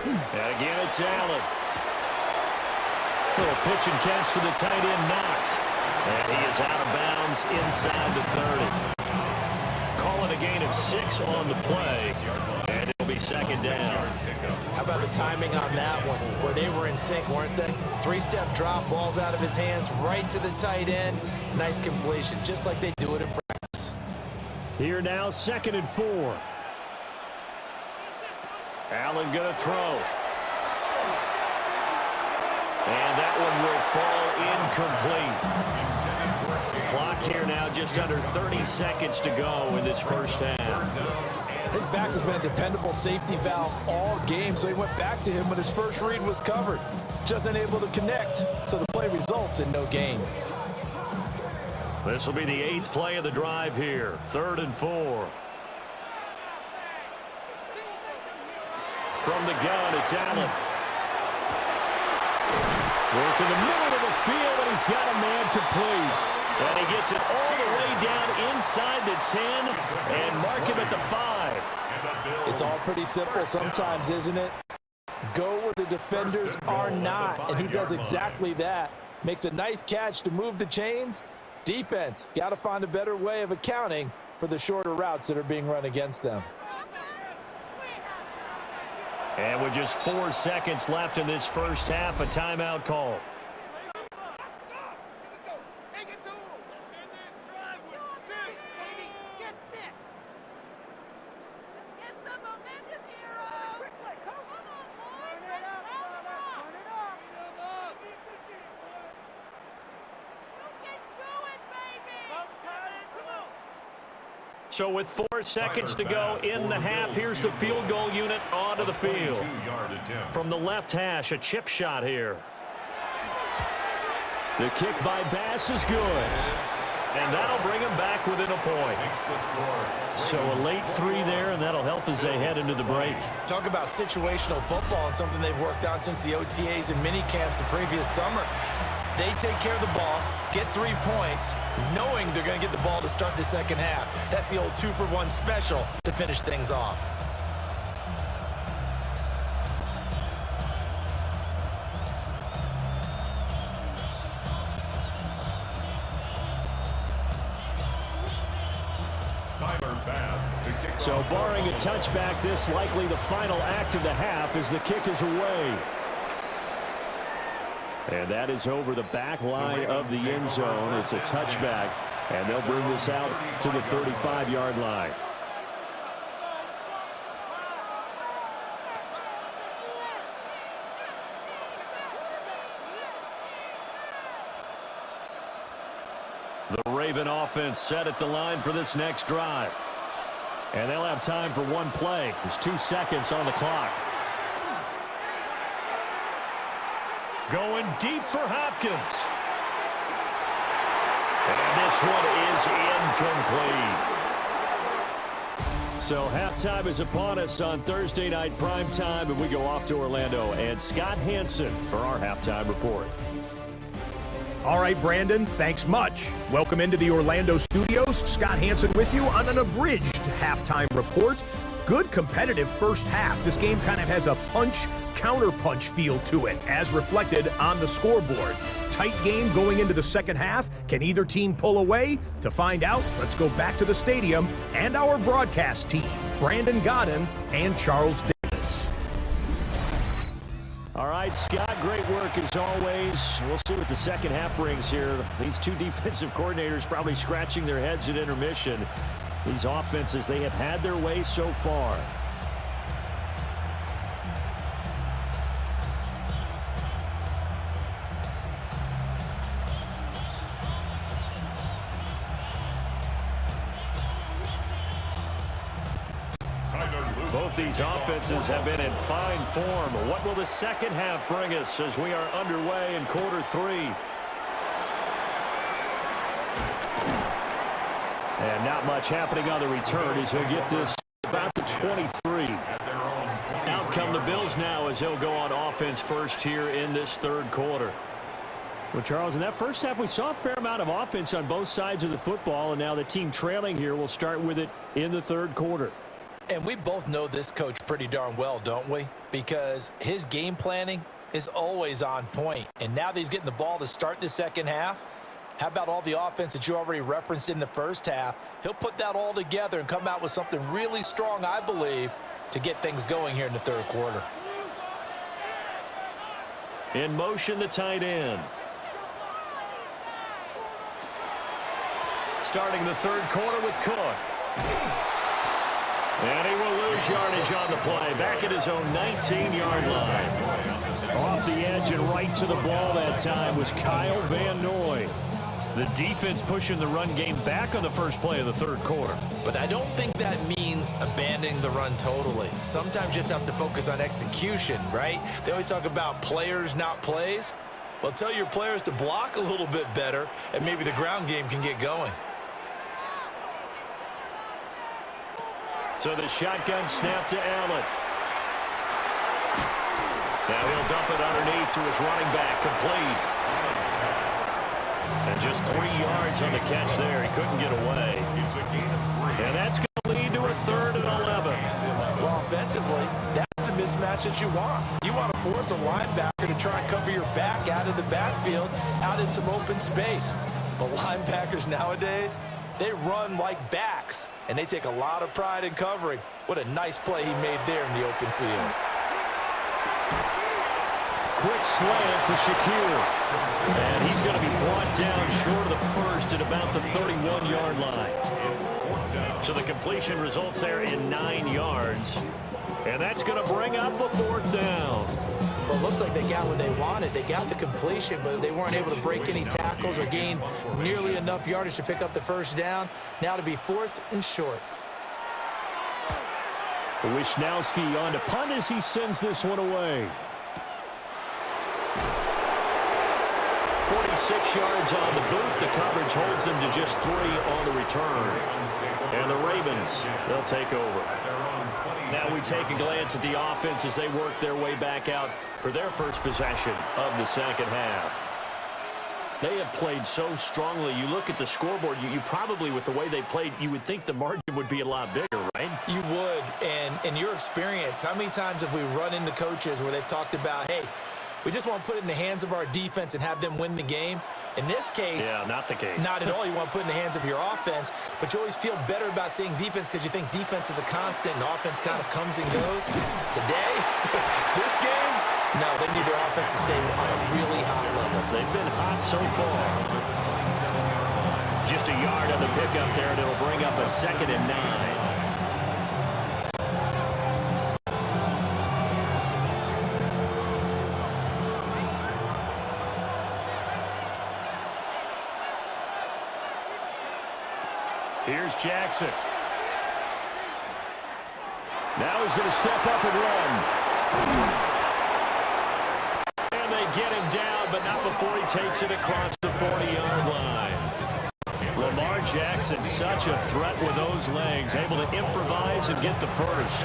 And again, it's Allen. Little pitch and catch to the tight end, Knox. And he is out of bounds inside the 30. Calling a gain of 6 on the play. And it'll be 2nd down. How about the timing on that one? Where they were in sync, weren't they? 3-step drop, balls out of his hands, right to the tight end. Nice completion, just like they do it in practice. Here now, 2nd and 4. Allen going to throw. And that one will fall incomplete. Clock here now just under 30 seconds to go in this first half. His back has been a dependable safety valve all game, so he went back to him when his first read was covered. Just unable to connect, so the play results in no gain. This will be the 8th play of the drive here. 3rd and 4. From the gun, it's Allen. Work in the middle of the field, and he's got a man complete. And he gets it all the way down inside the 10 and mark him at the 5. It's all pretty simple sometimes, isn't it? Go where the defenders are not, and he does exactly that. Makes a nice catch to move the chains. Defense, got to find a better way of accounting for the shorter routes that are being run against them. And with just 4 seconds left in this first half, a timeout call. So with 4 seconds to go in the half, here's the field goal unit onto the field. From the left hash, a chip shot here. The kick by Bass is good. And that'll bring him back within a point. So a late 3 there, and that'll help as they head into the break. Talk about situational football and something they've worked on since the OTAs and mini camps the previous summer. They take care of the ball, get 3 points, knowing they're going to get the ball to start the second half. That's the old 2-for-1 special to finish things off. So barring a touchback, this likely the final act of the half as the kick is away. And that is over the back line of the end zone. It's a touchback, and they'll bring this out to the 35-yard line. The Raven offense set at the line for this next drive. And they'll have time for one play. There's 2 seconds on the clock. Going deep for Hopkins. And this one is incomplete. So halftime is upon us on Thursday night prime time, and we go off to Orlando. And Scott Hansen for our halftime report. All right, Brandon, thanks much. Welcome into the Orlando studios. Scott Hansen with you on an abridged halftime report. Good competitive first half. This game kind of has a punch-counter-punch feel to it, as reflected on the scoreboard. Tight game going into the second half. Can either team pull away? To find out, let's go back to the stadium and our broadcast team, Brandon Godden and Charles Davis. All right, Scott, great work as always. We'll see what the second half brings here. These two defensive coordinators probably scratching their heads at intermission. These offenses, they have had their way so far. Both these offenses have been in fine form. What will the second half bring us as we are underway in quarter three? And not much happening on the return as he'll get this about the 23. Out come the Bills now as they'll go on offense first here in this third quarter. Well, Charles, in that first half, we saw a fair amount of offense on both sides of the football, and now the team trailing here will start with it in the third quarter. And we both know this coach pretty darn well, don't we? Because his game planning is always on point. And now that he's getting the ball to start the second half, how about all the offense that you already referenced in the first half? He'll put that all together and come out with something really strong, I believe, to get things going here in the third quarter. In motion, the tight end. Starting the third quarter with Cook. And he will lose yardage on the play. Back at his own 19-yard line. Off the edge and right to the ball that time was Kyle Van Noy. The defense pushing the run game back on the first play of the third quarter. But I don't think that means abandoning the run totally. Sometimes you just have to focus on execution, right? They always talk about players, not plays. Well, tell your players to block a little bit better, and maybe the ground game can get going. So the shotgun snap to Allen. Now he'll dump it underneath to his running back, complete. And just 3 yards on the catch there. He couldn't get away. And that's going to lead to a 3rd and 11. Well, offensively, that's the mismatch that you want. You want to force a linebacker to try and cover your back out of the backfield, out in some open space. But linebackers nowadays, they run like backs, and they take a lot of pride in covering. What a nice play he made there in the open field. Quick slant to Shakir. And he's going to be brought down short of the first at about the 31-yard line. So the completion results there in 9 yards. And that's going to bring up a 4th down. Well, it looks like they got what they wanted. They got the completion, but they weren't able to break any tackles or gain nearly enough yardage to pick up the first down. Now to be 4th and short. Wisnowski on to punt as he sends this one away. 46 yards on the boot. The coverage holds him to just 3 on the return. And the Ravens, they'll take over. Now we take a glance at the offense as they work their way back out for their first possession of the second half. They have played so strongly. You look at the scoreboard, you probably, with the way they played, you would think the margin would be a lot bigger, right? You would. And in your experience, how many times have we run into coaches where they've talked about, hey, we just want to put it in the hands of our defense and have them win the game? In this case, yeah, not the case. Not at all. You want to put it in the hands of your offense, but you always feel better about saying defense because you think defense is a constant and offense kind of comes and goes. Today, this game, no, they need their offense to stay on a really high level. They've been hot so far. Just a yard on the pickup there, and it'll bring up a 2nd and 9. Here's Jackson. Now he's going to step up and run. And they get him down, but not before he takes it across the 40-yard line. Lamar Jackson, such a threat with those legs, able to improvise and get the first.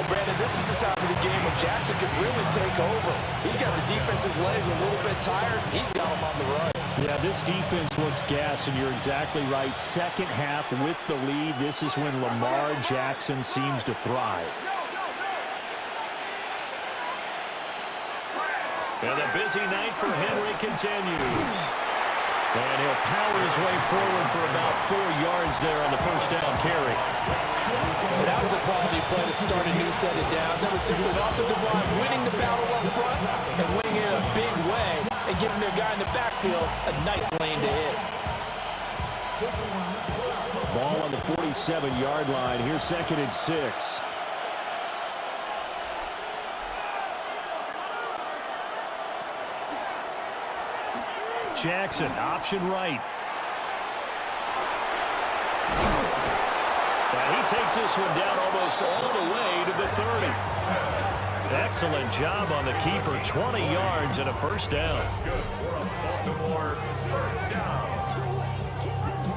And Brandon, this is the time of the game when Jackson could really take over. He's got the defense's legs a little bit tired. He's got him on the run. Yeah, this defense looks gassed, and you're exactly right. Second half with the lead, this is when Lamar Jackson seems to thrive. And the busy night for Henry continues. And he'll power his way forward for about 4 yards there on the first down carry. And that was a quality play to start a new set of downs. That was simply an offensive line winning the battle up front and winning it in a big way and giving their guy in the backfield a nice lane to hit. Ball on the 47-yard line. Here's 2nd and 6. Jackson, option right. And he takes this one down almost all the way to the 30. Excellent job on the keeper. 20 yards and a first down. Good for a Baltimore first down.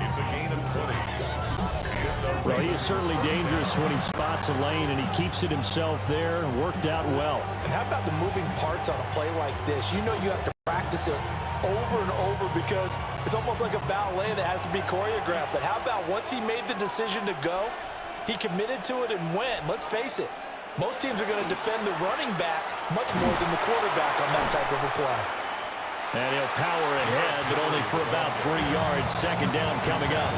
It's a gain of 20. Well, he is certainly dangerous when he spots a lane, and he keeps it himself there and worked out well. And how about the moving parts on a play like this? You know you have to practice it over and over because it's almost like a ballet that has to be choreographed. But how about once he made the decision to go, he committed to it and went. Let's face it, most teams are going to defend the running back much more than the quarterback on that type of a play. And he'll power ahead, but only for about 3 yards. Second down coming up.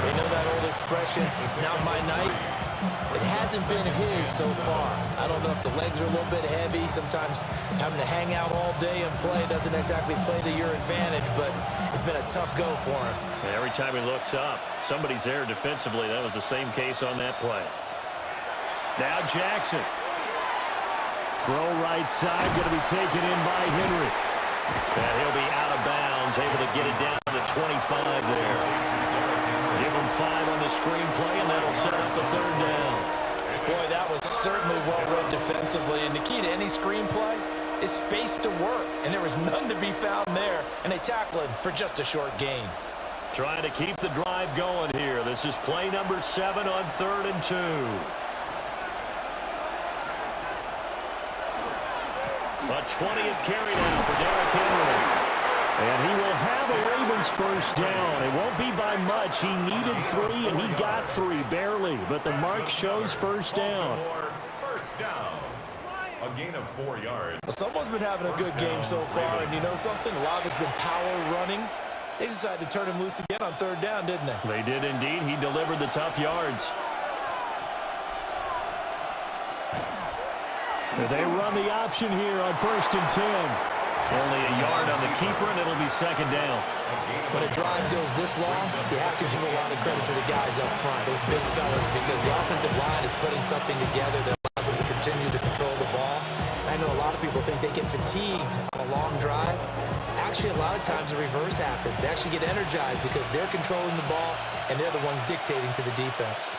They know that old expression, it's not my night. It hasn't been his so far. I don't know if the legs are a little bit heavy. Sometimes having to hang out all day and play doesn't exactly play to your advantage, but it's been a tough go for him. And every time he looks up, somebody's there defensively. That was the same case on that play. Now Jackson. Throw right side, going to be taken in by Henry. And he'll be out of bounds, able to get it down to 25 there. Give him 5 on the screenplay, and that'll set up the 3rd down. Boy, that was certainly well run defensively. And the key to any screenplay is space to work. And there was none to be found there. And they tackle him for just a short gain. Trying to keep the drive going here. This is play number 7 on 3rd and 2. A 20th carry now for Derrick Henry. And he will have a Ravens first down. It won't be by much. He needed 3, and he got 3, barely. But the mark shows first down. First down. A gain of 4 yards. Well, someone's been having a good game so far, and you know something? A lot of it's been power running. They decided to turn him loose again on 3rd down, didn't they? They did indeed. He delivered the tough yards. They run the option here on 1st and 10. Only a yard on the keeper, and it'll be 2nd down. When a drive goes this long, you have to give a lot of credit to the guys up front, those big fellas, because the offensive line is putting something together that allows them to continue to control the ball. I know a lot of people think they get fatigued on a long drive. Actually, a lot of times the reverse happens. They actually get energized because they're controlling the ball, and they're the ones dictating to the defense.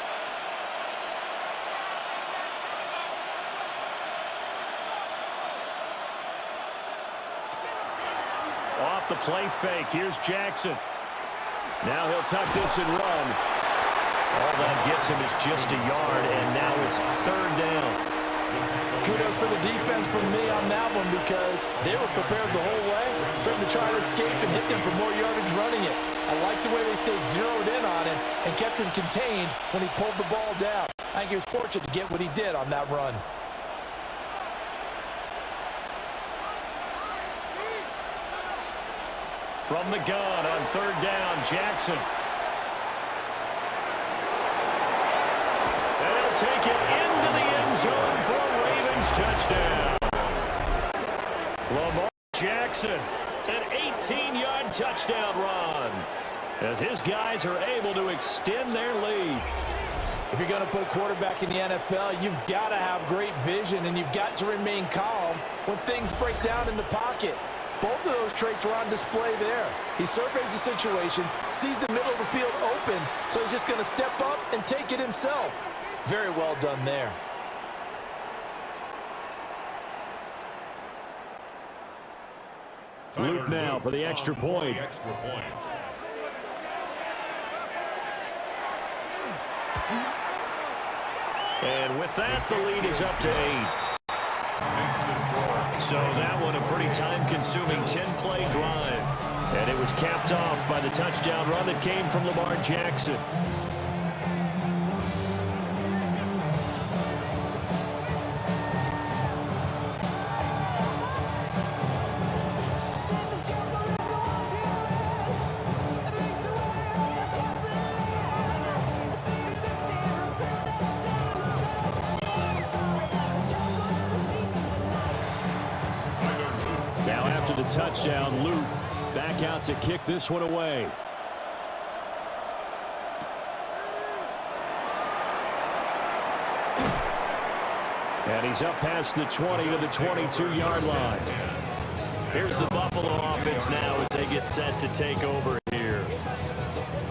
Off the play fake. Here's Jackson. Now he'll tuck this and run. All that gets him is just a yard, and now it's 3rd down. Kudos for the defense from me on that one because they were prepared the whole way for him to try to escape and hit them for more yardage running it. I like the way they stayed zeroed in on him and kept him contained when he pulled the ball down. I think he was fortunate to get what he did on that run. From the gun on 3rd down, Jackson. And he'll take it into the end zone for a Ravens touchdown. Lamar Jackson, an 18-yard touchdown run as his guys are able to extend their lead. If you're going to put a quarterback in the NFL, you've got to have great vision, and you've got to remain calm when things break down in the pocket. Both of those traits are on display there. He surveys the situation, sees the middle of the field open, so he's just going to step up and take it himself. Very well done there. Luke now for the extra point. And with that, the lead is up to 8. So that one a pretty time-consuming 10-play drive. And it was capped off by the touchdown run that came from Lamar Jackson. Now after the touchdown, Luke back out to kick this one away. And he's up past the 20 to the 22-yard line. Here's the Buffalo offense now as they get set to take over here.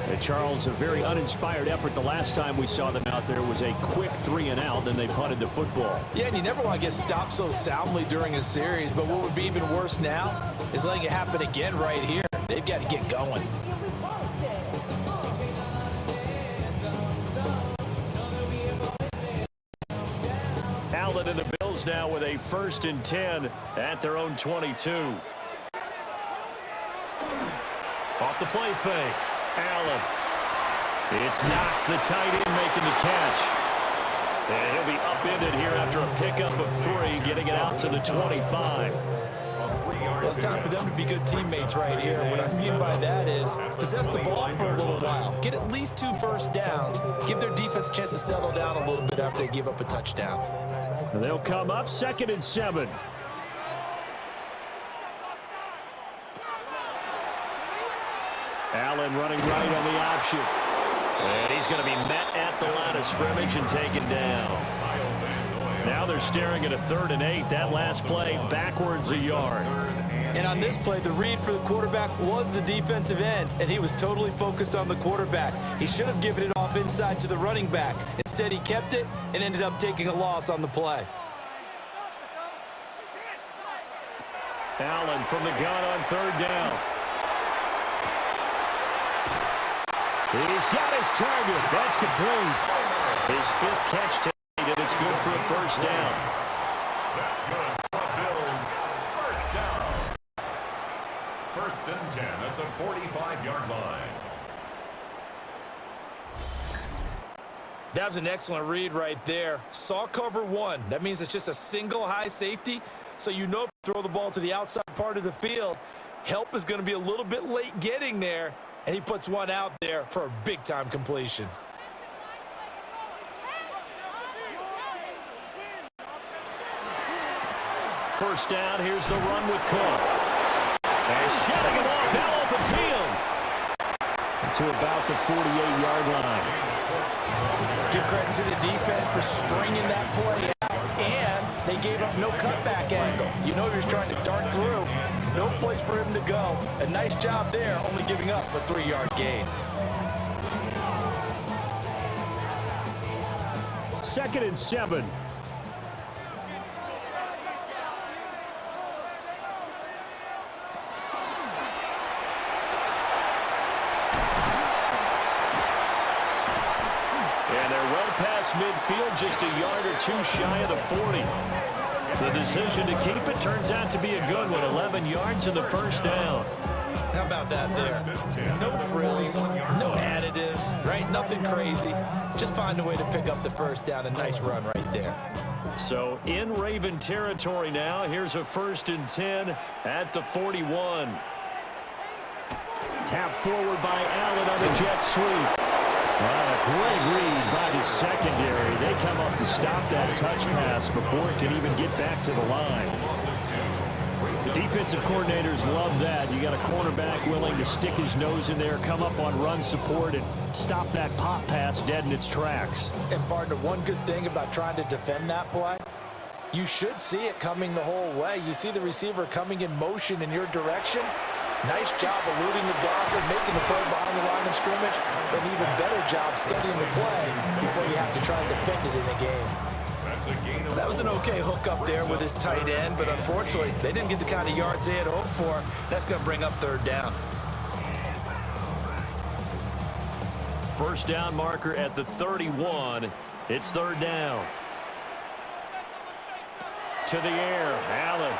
And Charles, a very uninspired effort. The last time we saw them out there was a quick 3-and-out, then they punted the football. Yeah, and you never want to get stopped so soundly during a series, but what would be even worse now is letting it happen again right here. They've got to get going. Allen and the Bills now with a 1st and 10 at their own 22. Off the play fake. Allen. It's Knox, the tight end, making the catch. And he'll be upended here after a pickup of 3, getting it out to the 25. Well, it's time for them to be good teammates right here. What I mean by that is possess the ball for a little while. Get at least 2 first downs. Give their defense a chance to settle down a little bit after they give up a touchdown. And they'll come up 2nd and 7. Allen running right on the option. And he's going to be met at the line of scrimmage and taken down. Now they're staring at a 3rd and 8. That last play backwards a yard. And on this play, the read for the quarterback was the defensive end, and he was totally focused on the quarterback. He should have given it off inside to the running back. Instead, he kept it and ended up taking a loss on the play. Allen from the gun on 3rd down. He's got his target. That's complete. His 5th catch today, and it's good for a 1st down. That's good for the Bills. 1st down. 1st and 10 at the 45-yard line. That was an excellent read right there. Saw cover 1. That means it's just a single high safety. So you know if you throw the ball to the outside part of the field, help is going to be a little bit late getting there. And he puts one out there for a big-time completion. First down, here's the run with Cook. And shutting him off, now open field. To about the 48-yard line. Give credit to the defense for stringing that play out, and they gave up no cutback angle. You know he was trying to dart through. No place for him to go. A nice job there, only giving up a 3-yard gain. 2nd and 7. And they're well past midfield, just a yard or 2 shy of the 40. The decision to keep it turns out to be a good one. 11 yards in the 1st down. How about that there? No frills, no additives, right? Nothing crazy. Just find a way to pick up the 1st down. A nice run right there. So in Raven territory now. Here's a 1st and 10 at the 41. Tap forward by Allen on the jet sweep. A great read by the secondary. They come up to stop that touch pass before it can even get back to the line. The defensive coordinators love that. You got a cornerback willing to stick his nose in there, come up on run support, and stop that pop pass dead in its tracks. And partner, one good thing about trying to defend that play, you should see it coming the whole way. You see the receiver coming in motion in your direction. Nice job eluding the blocker, making the play behind the line of scrimmage. An even better job studying the play before you have to try and defend it in a game. That was an okay hook up there with his tight end, but unfortunately, they didn't get the kind of yards they had hoped for. That's going to bring up 3rd down. 1st down marker at the 31. It's 3rd down. To the air, Allen.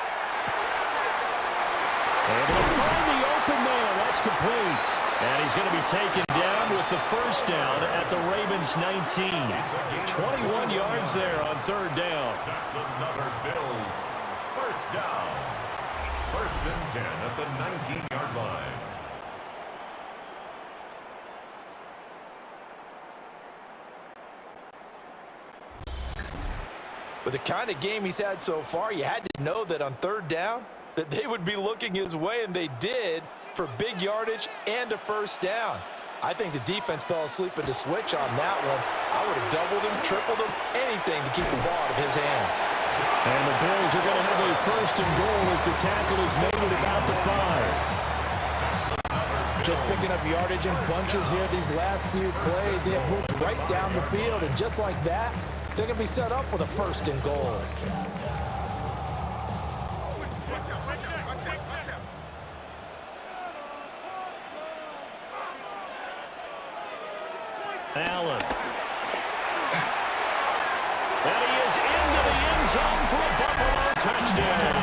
Able to find the open man. That's complete. And he's going to be taken down with the first down at the Ravens 19. 21 yards there on third down. That's another Bills first down. First and 10 at the 19-yard line. With the kind of game he's had so far, you had to know that on third down that they would be looking his way, and they did, for big yardage and a first down. I think the defense fell asleep at the switch on that one. I would have doubled him, tripled him, anything to keep the ball out of his hands. And the Bills are going to have a first and goal as the tackle is made at about the 5. Just picking up yardage in bunches here these last few plays. They have moved right down the field, and just like that, they're going to be set up with a first and goal. Allen. And he is into the end zone for a Buffalo touchdown.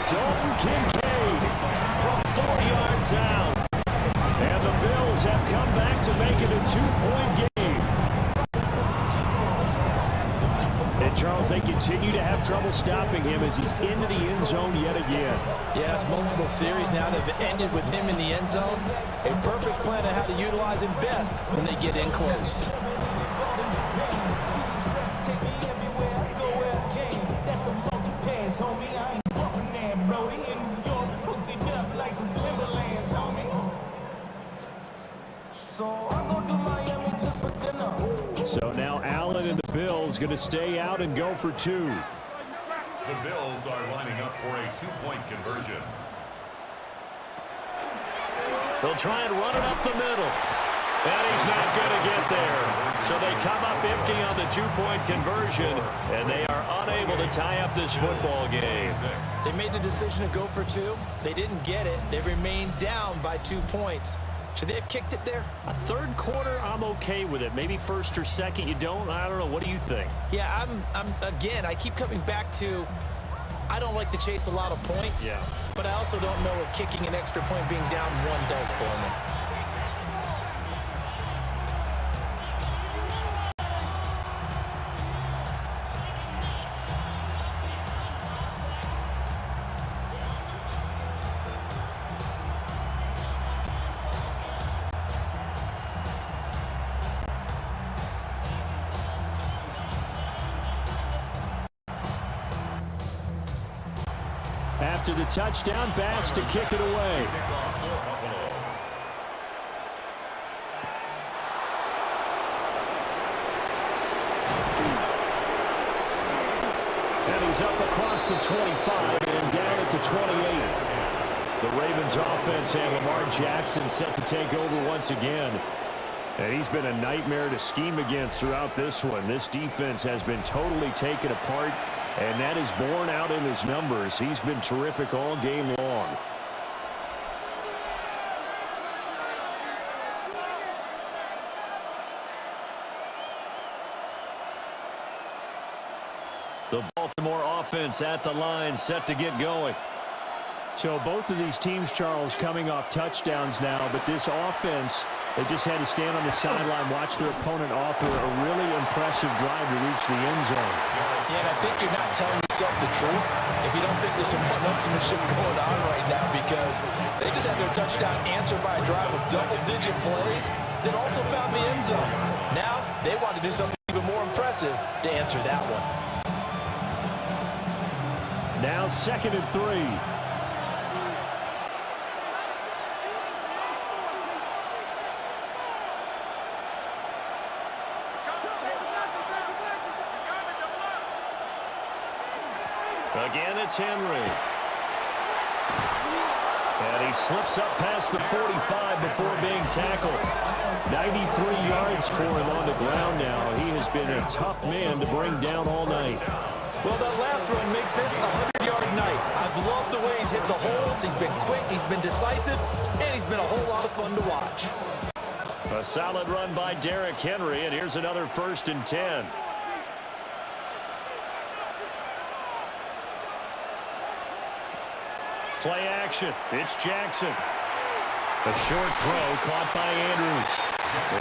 Dalton Kincaid from 40 yards out. And the Bills have come back to make it a 2-point game. And Charles, they continue to have trouble stopping him as he's into the end zone yet again. Yes, multiple series now that have ended with him in the end zone. A perfect plan on how to utilize him best when they get in close. So now Allen and the Bills going to stay out and go for 2. The Bills are lining up for a 2-point conversion. They'll try and run it up the middle. And he's not going to get there. So they come up empty on the 2-point conversion, and they are unable to tie up this football game. They made the decision to go for 2. They didn't get it. They remained down by 2 points. Should they have kicked it there? A third quarter, I'm okay with it. Maybe first or second, you don't. I don't know. What do you think? Yeah, again, I keep coming back to, I don't like to chase a lot of points. Yeah. But I also don't know what kicking an extra point being down 1 does for me. After the touchdown, Bass to kick it away. And he's up across the 25 and down at the 28. The Ravens offense and Lamar Jackson set to take over once again. And he's been a nightmare to scheme against throughout this one. This defense has been totally taken apart, and that is borne out in his numbers. He's been terrific all game long. The Baltimore offense at the line, set to get going. So both of these teams, Charles, coming off touchdowns now, but this offense, they just had to stand on the sideline, watch their opponent author a really impressive drive to reach the end zone. Yeah, and I think you're not telling yourself the truth if you don't think there's some one-upsmanship going on right now, because they just had their touchdown answered by a drive of double-digit plays that also found the end zone. Now they want to do something even more impressive to answer that one. Now 2nd and 3. Again, it's Henry. And he slips up past the 45 before being tackled. 93 yards for him on the ground now. He has been a tough man to bring down all night. Well, that last run makes this a 100-yard night. I've loved the way he's hit the holes. He's been quick, he's been decisive, and he's been a whole lot of fun to watch. A solid run by Derrick Henry, and here's another 1st and 10. Play action. It's Jackson. A short throw caught by Andrews.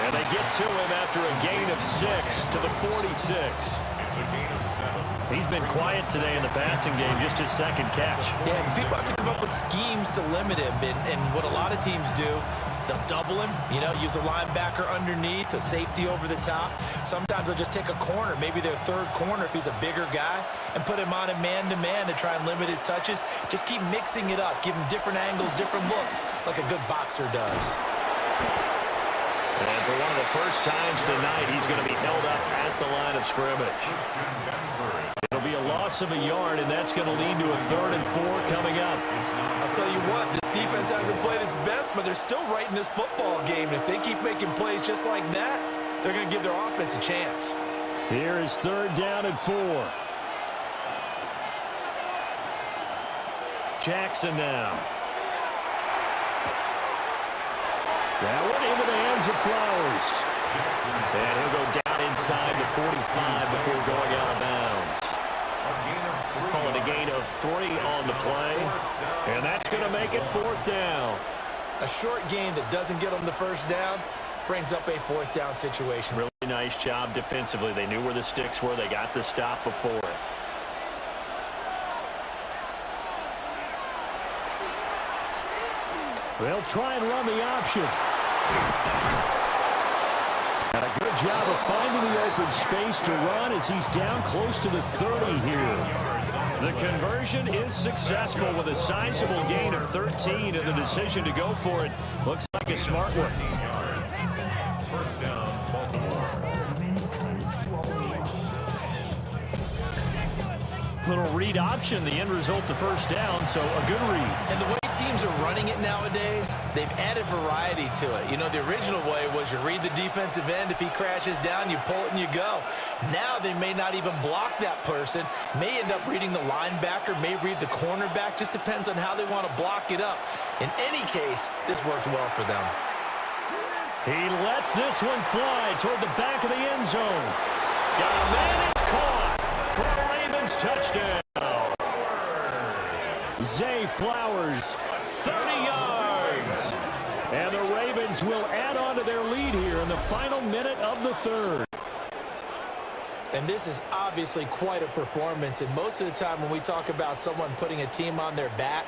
And they get to him after a gain of 6 to the 46. It's a gain of 7. He's been quiet today in the passing game, just his second catch. Yeah, and people have to come up with schemes to limit him. And what a lot of teams do, they'll double him, use a linebacker underneath, a safety over the top. Sometimes they'll just take a corner, maybe their third corner if he's a bigger guy, and put him on a man-to-man to try and limit his touches. Just keep mixing it up, give him different angles, different looks, like a good boxer does. And for one of the first times tonight, he's going to be held up at the line of scrimmage. It'll be a loss of a yard, and that's going to lead to a 3rd and 4 coming up. I'll tell you what, this defense hasn't played its best, but they're still right in this football game. And if they keep making plays just like that, they're going to give their offense a chance. Here is 3rd down and 4. Jackson now. That one into the hands of Flowers. And he'll go down inside the 45 before going out of bounds. Calling a gain of 3 on the play. And that's going to make it 4th down. A short gain that doesn't get them the first down brings up a 4th down situation. Really nice job defensively. They knew where the sticks were. They got the stop before it. They'll try and run the option. And a good job of finding the open space to run as he's down close to the 30 here. The conversion is successful with a sizable gain of 13, and the decision to go for it looks like a smart one. First down, Baltimore. Little read option, the end result, the first down, so a good read. And the way teams are running it nowadays, they've added variety to it. The original way was you read the defensive end. If he crashes down, you pull it and you go. Now they may not even block that person, may end up reading the linebacker, may read the cornerback. Just depends on how they want to block it up. In any case, this worked well for them. He lets this one fly toward the back of the end zone. Got a man, it's caught for a Ravens touchdown. Zay Flowers, 30 yards. And the Ravens will add on to their lead here in the final minute of the 3rd. And this is obviously quite a performance. And most of the time when we talk about someone putting a team on their back,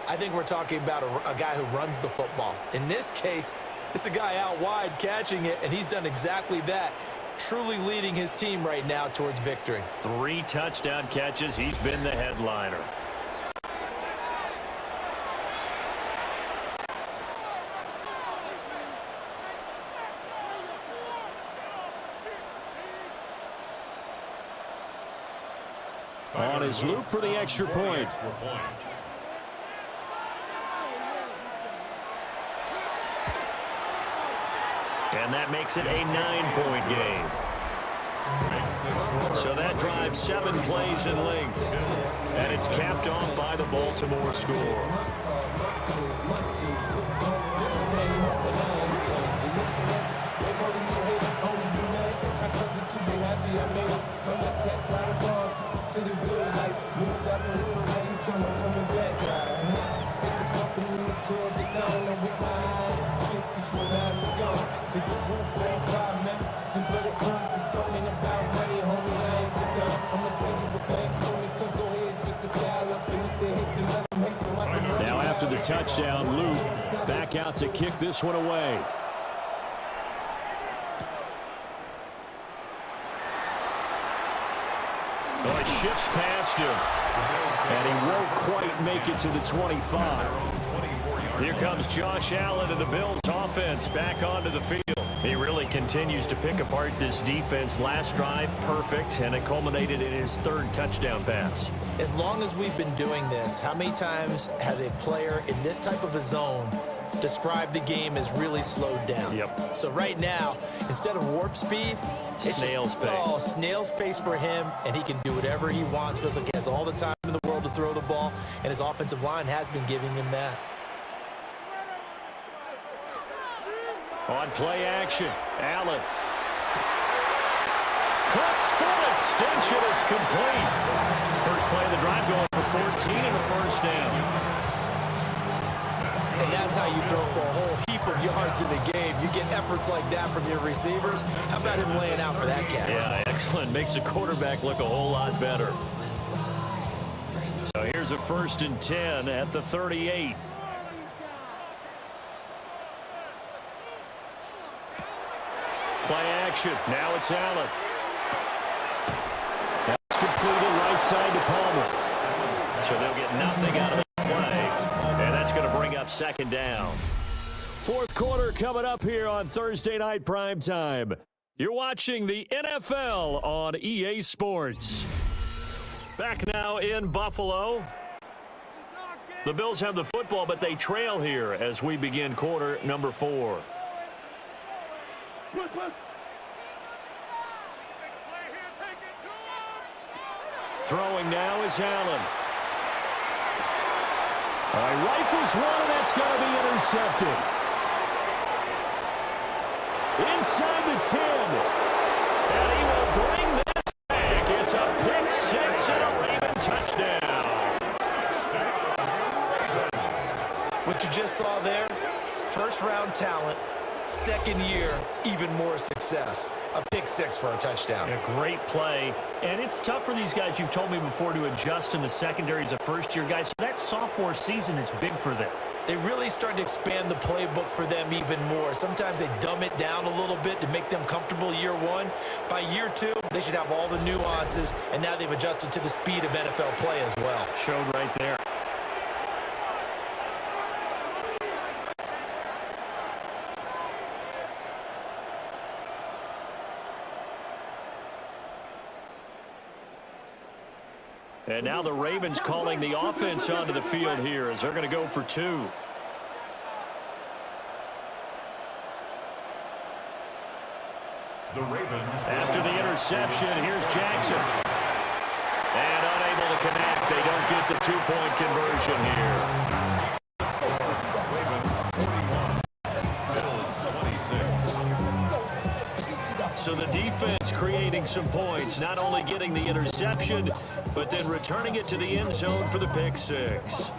I think we're talking about a guy who runs the football. In this case, it's a guy out wide catching it, and he's done exactly that. Truly leading his team right now towards victory. 3 touchdown catches. He's been the headliner. On his loop for the extra point. And that makes it a 9-point game. So that drives 7 plays in length. And it's capped off by the Baltimore score. Now after the touchdown, Luke back out to kick this one away. Oh, he shifts past him. And he won't quite make it to the 25. Here comes Josh Allen and the Bills offense back onto the field. He really continues to pick apart this defense. Last drive, perfect, and it culminated in his 3rd touchdown pass. As long as we've been doing this, how many times has a player in this type of a zone described the game as really slowed down? Yep. So right now, instead of warp speed, it's snail's pace. Oh, snail's pace for him, and he can do whatever he wants. Feels like he has all the time in the world to throw the ball, and his offensive line has been giving him that. On play action, Allen. Cooks full extension, it's complete. First play of the drive going for 14 and a first down. And that's how you throw for a whole heap of yards in the game. You get efforts like that from your receivers. How about him laying out for that catch? Yeah, excellent. Makes the quarterback look a whole lot better. So here's a 1st and 10 at the 38. Play action. Now it's Allen. That's completed right side to Palmer. So they'll get nothing out of the play. And that's going to bring up 2nd down. 4th quarter coming up here on Thursday Night Primetime. You're watching the NFL on EA Sports. Back now in Buffalo. The Bills have the football, but they trail here as we begin quarter number 4. Throwing now is Allen. All right, rifles one, and that's going to be intercepted. Inside the 10. And he will bring this back. It's a pick 6 and a Raven touchdown. What you just saw there, 1st-round talent, 2nd year, even more success. A pick 6 for a touchdown. A great play. And it's tough for these guys, you've told me before, to adjust in the secondary as a first-year guy. So that sophomore season is big for them. They really started to expand the playbook for them even more. Sometimes they dumb it down a little bit to make them comfortable year 1. By year 2, they should have all the nuances, and now they've adjusted to the speed of NFL play as well. Showed right there. And now the Ravens calling the offense onto the field here as they're going to go for 2. The Ravens. After the interception, here's Jackson. And unable to connect. They don't get the 2-point conversion here. Ravens 41. Bills 26. So the defense creating some points, not only getting the interception, but then returning it to the end zone for the pick 6.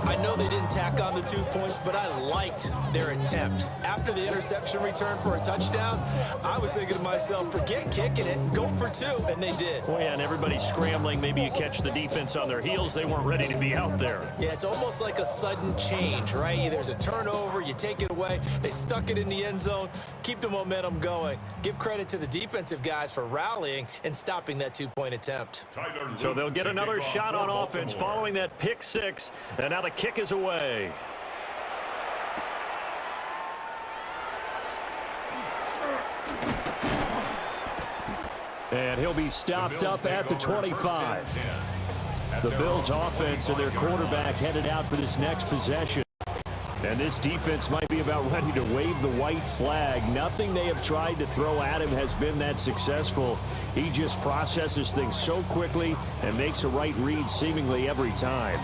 I know they didn't tack on the 2 points, but I liked their attempt. After the interception return for a touchdown, I was thinking to myself, forget kicking it, go for 2, and they did. Oh, yeah, and everybody's scrambling. Maybe you catch the defense on their heels. They weren't ready to be out there. Yeah, it's almost like a sudden change, right? There's a turnover, you take it away. They stuck it in the end zone, keep the momentum going. Give credit to the defensive guys for rallying and stopping that 2-point attempt. So they'll get another shot on offense following that pick 6, and now the kick is away. And he'll be stopped up at the 25. The Bills offense and their quarterback headed out for this next possession. And this defense might be about ready to wave the white flag. Nothing they have tried to throw at him has been that successful. He just processes things so quickly and makes a right read seemingly every time.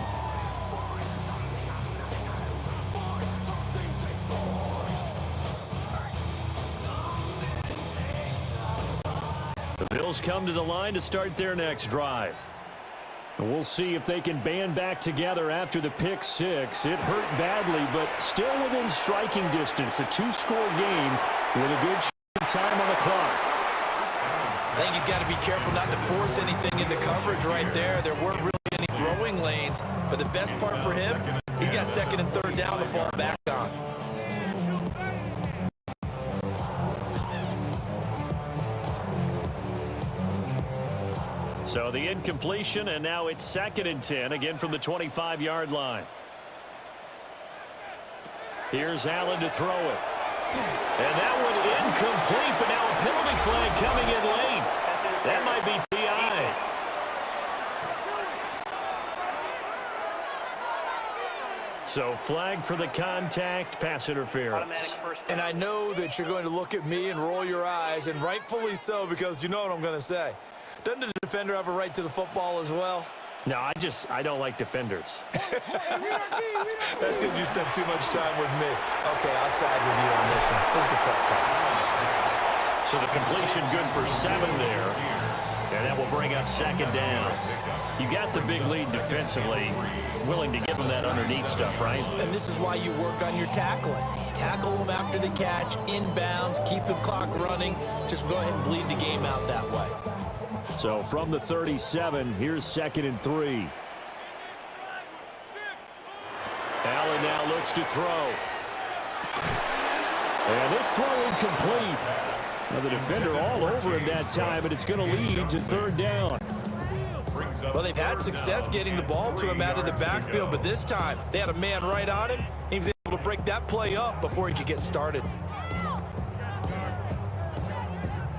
The Bills come to the line to start their next drive. And we'll see if they can band back together after the pick 6. It hurt badly, but still within striking distance. A 2-score game with a good time on the clock. I think he's got to be careful not to force anything into coverage right there. There weren't really any throwing lanes, but the best part for him, he's got 2nd and 3rd down to fall back on. So the incompletion, and now it's 2nd and 10, again from the 25-yard line. Here's Allen to throw it. And that one incomplete, but now a penalty flag coming in late. That might be PI. So flag for the contact, pass interference. And I know that you're going to look at me and roll your eyes, and rightfully so, because you know what I'm going to say. Doesn't the defender have a right to the football as well? No, I don't like defenders. That's because you spent too much time with me. Okay, I'll side with you on this one. Here's the correct call. So the completion good for 7 there. And that will bring up second down. You got the big lead defensively, willing to give them that underneath stuff, right? And this is why you work on your tackling. Tackle them after the catch, inbounds, keep the clock running. Just go ahead and bleed the game out that way. So from the 37, here's 2nd and 3. Allen now looks to throw. And this throw incomplete. Now the defender all over him that time, and it's going to lead to 3rd down. Well, they've had success getting the ball to him out of the backfield, but this time they had a man right on him. He was able to break that play up before he could get started.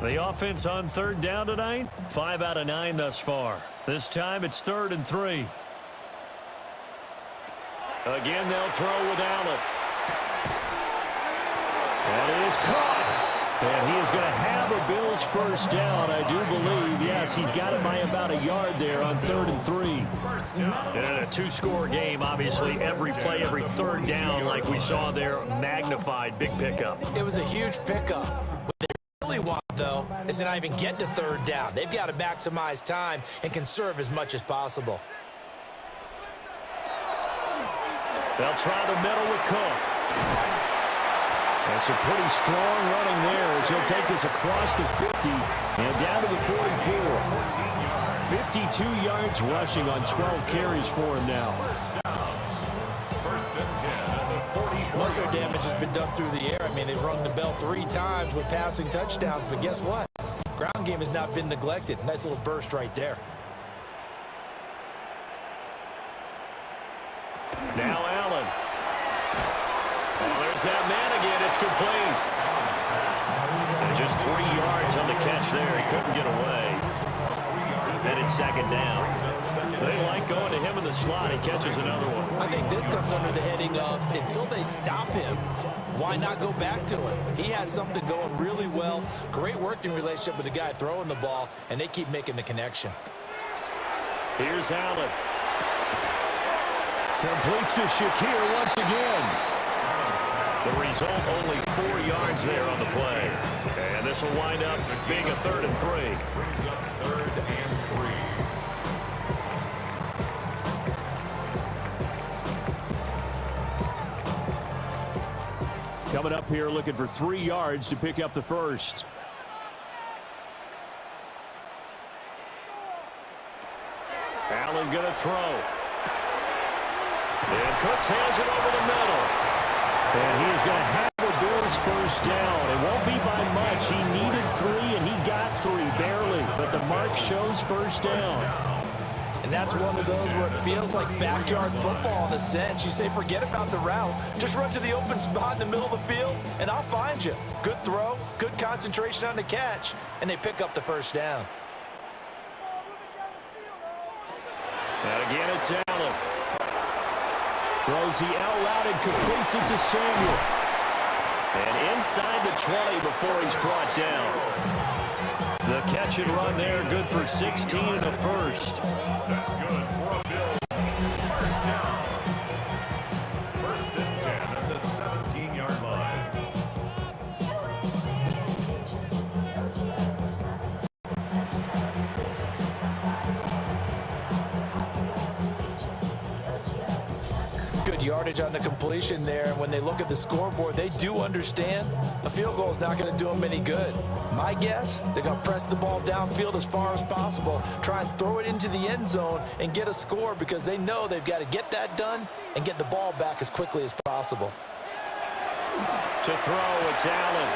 The offense on 3rd down tonight, 5 out of 9 thus far. This time it's 3rd and 3. Again, they'll throw with Allen. That is caught. And he is going to have a Bills first down, I do believe. Yes, he's got it by about a yard there on 3rd and 3. And a 2-score game, obviously, every play, every 3rd down, like we saw there, magnified, big pickup. It was a huge pickup. What they really want, though, is to not even get to 3rd down. They've got to maximize time and conserve as much as possible. They'll try the middle with Cook. That's a pretty strong running there as he'll take this across the 50 and down to the 44. 52 yards rushing on 12 carries for him now. Most of their damage has been done through the air. I mean, they've rung the bell 3 times with passing touchdowns, but guess what? Ground game has not been neglected. Nice little burst right there. Now Allen. There's that man again. It's complete. And just 3 yards on the catch there. He couldn't get away. Then it's 2nd down. They like going to him in the slot. He catches another one. I think this comes under the heading of until they stop him, why not go back to him? He has something going really well. Great working relationship with the guy throwing the ball, and they keep making the connection. Here's Allen. Completes to Shakir once again. The result, only 4 yards there on the play. And this will wind up being a 3rd and 3. Brings up 3rd and 3. Coming up here looking for 3 yards to pick up the first. Allen going to throw. And Cooks has it over the middle. And he is going to have the Bills first down. It won't be by much. He needed 3, and he got 3, barely. But the mark shows first down. And that's one of those where it feels like backyard football in a sense. You say, forget about the route. Just run to the open spot in the middle of the field, and I'll find you. Good throw, good concentration on the catch, and they pick up the first down. And again, it's Allen. Throws the L route and completes it to Samuel. And inside the 20 before he's brought down. The catch and run there, good for 16 and a first. That's good for a Bills. First down. 1st and 10 at the 17-yard line. Good yardage on the completion there. And when they look at the scoreboard, they do understand a field goal is not going to do them any good. My guess, they're going to press the ball downfield as far as possible, try and throw it into the end zone and get a score because they know they've got to get that done and get the ball back as quickly as possible. To throw, it's Allen.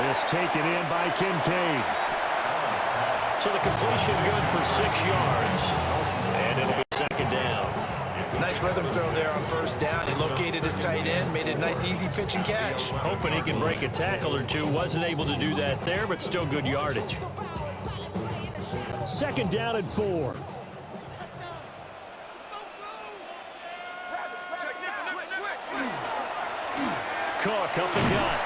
This taken in by Kincaid. So the completion good for 6 yards. And it'll be 2nd down. Nice rhythm throw there on 1st down. He located his tight end, made it a nice, easy pitch and catch. Hoping he can break a tackle or two. Wasn't able to do that there, but still good yardage. 2nd down and 4. Cook up the gut.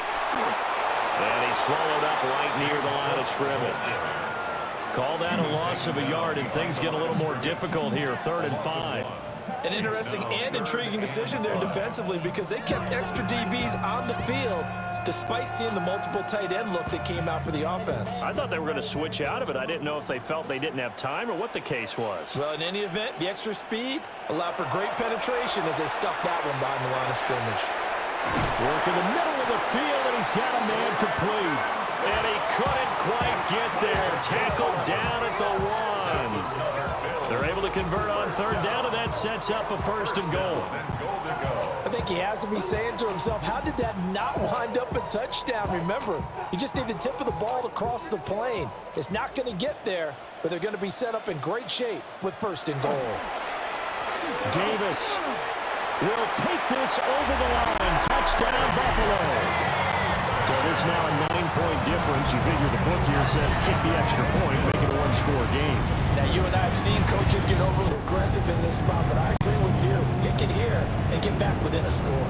And he swallowed up right near the line of scrimmage. Call that a loss of a yard, and things get a little more difficult here. 3rd and 5. An interesting and intriguing decision there defensively because they kept extra DBs on the field despite seeing the multiple tight end look that came out for the offense. I thought they were going to switch out of it. I didn't know if they felt they didn't have time or what the case was. Well, in any event, the extra speed allowed for great penetration as they stuffed that one behind the line of scrimmage. Work in the middle of the field, and he's got a man complete. And he couldn't quite get there. Tackled down at the 1. They're able to convert on third down, and that sets up a 1st and goal. I think he has to be saying to himself, how did that not wind up a touchdown? Remember, you just need the tip of the ball to cross the plane. It's not going to get there, but they're going to be set up in great shape with 1st and goal. Davis will take this over the line. Touchdown, Buffalo. So this now a 9-point difference. You figure the book here says kick the extra point, make it a 1-score game. Now, you and I have seen coaches get overly aggressive in this spot, but I agree with you. Kick it here and get back within a score.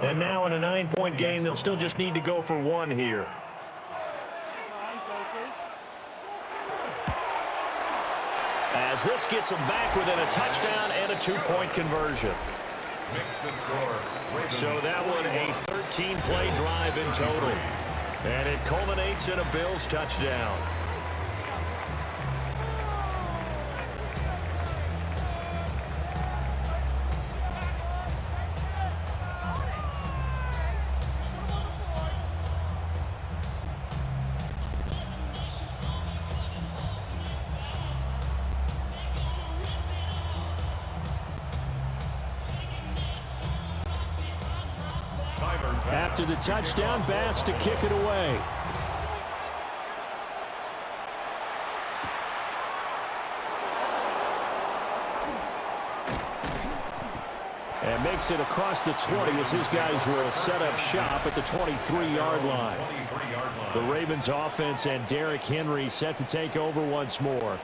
And now in a 9-point game, they'll still just need to go for 1 here. As this gets them back within a touchdown and a 2-point conversion. So that one a 13-play drive in total. And it culminates in a Bills touchdown. After the touchdown, Bass to kick it away. And makes it across the 20 as his guys will set up shop at the 23-yard line. The Ravens offense and Derrick Henry set to take over once more.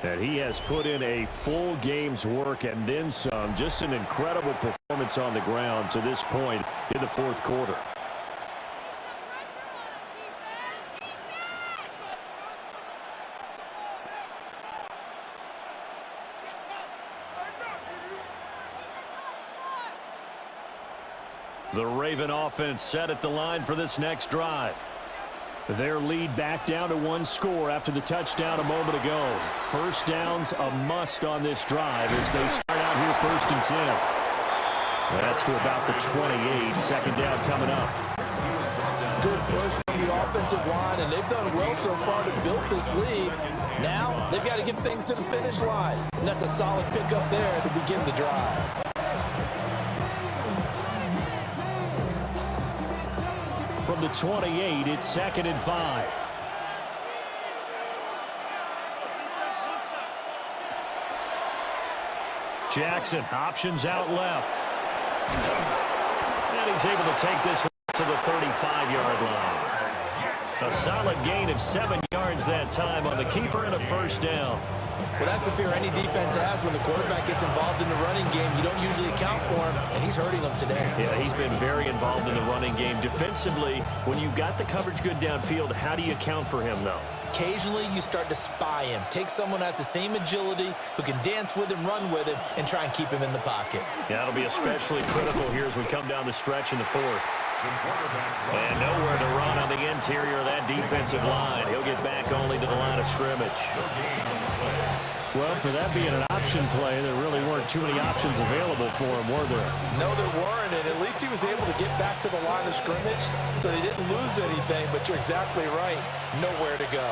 And he has put in a full game's work and then some. Just an incredible performance on the ground to this point in the 4th quarter. The Raven offense set at the line for this next drive. Their lead back down to 1 score after the touchdown a moment ago. 1st down's a must on this drive as they start out here 1st and 10. That's to about the 28. 2nd down coming up. Good push from the offensive line, and they've done well so far to build this lead. Now they've got to get things to the finish line, and that's a solid pickup there to begin the drive. From the 28, it's 2nd and 5. Jackson options out left. And he's able to take this to the 35-yard line. A solid gain of 7 yards that time on the keeper and a 1st down. Well, that's the fear any defense has when the quarterback gets involved in the running game. You don't usually account for him, and he's hurting them today. Yeah, he's been very involved in the running game. Defensively, when you've got the coverage good downfield, how do you account for him, though? Occasionally, you start to spy him. Take someone that has the same agility, who can dance with him, run with him, and try and keep him in the pocket. Yeah, that'll be especially critical here as we come down the stretch in the 4th. And nowhere to run on the interior of that defensive line. He'll get back only to the line of scrimmage. Well, for that being an option play, there really weren't too many options available for him, were there? No, there weren't, and at least he was able to get back to the line of scrimmage, so they didn't lose anything, but you're exactly right. Nowhere to go.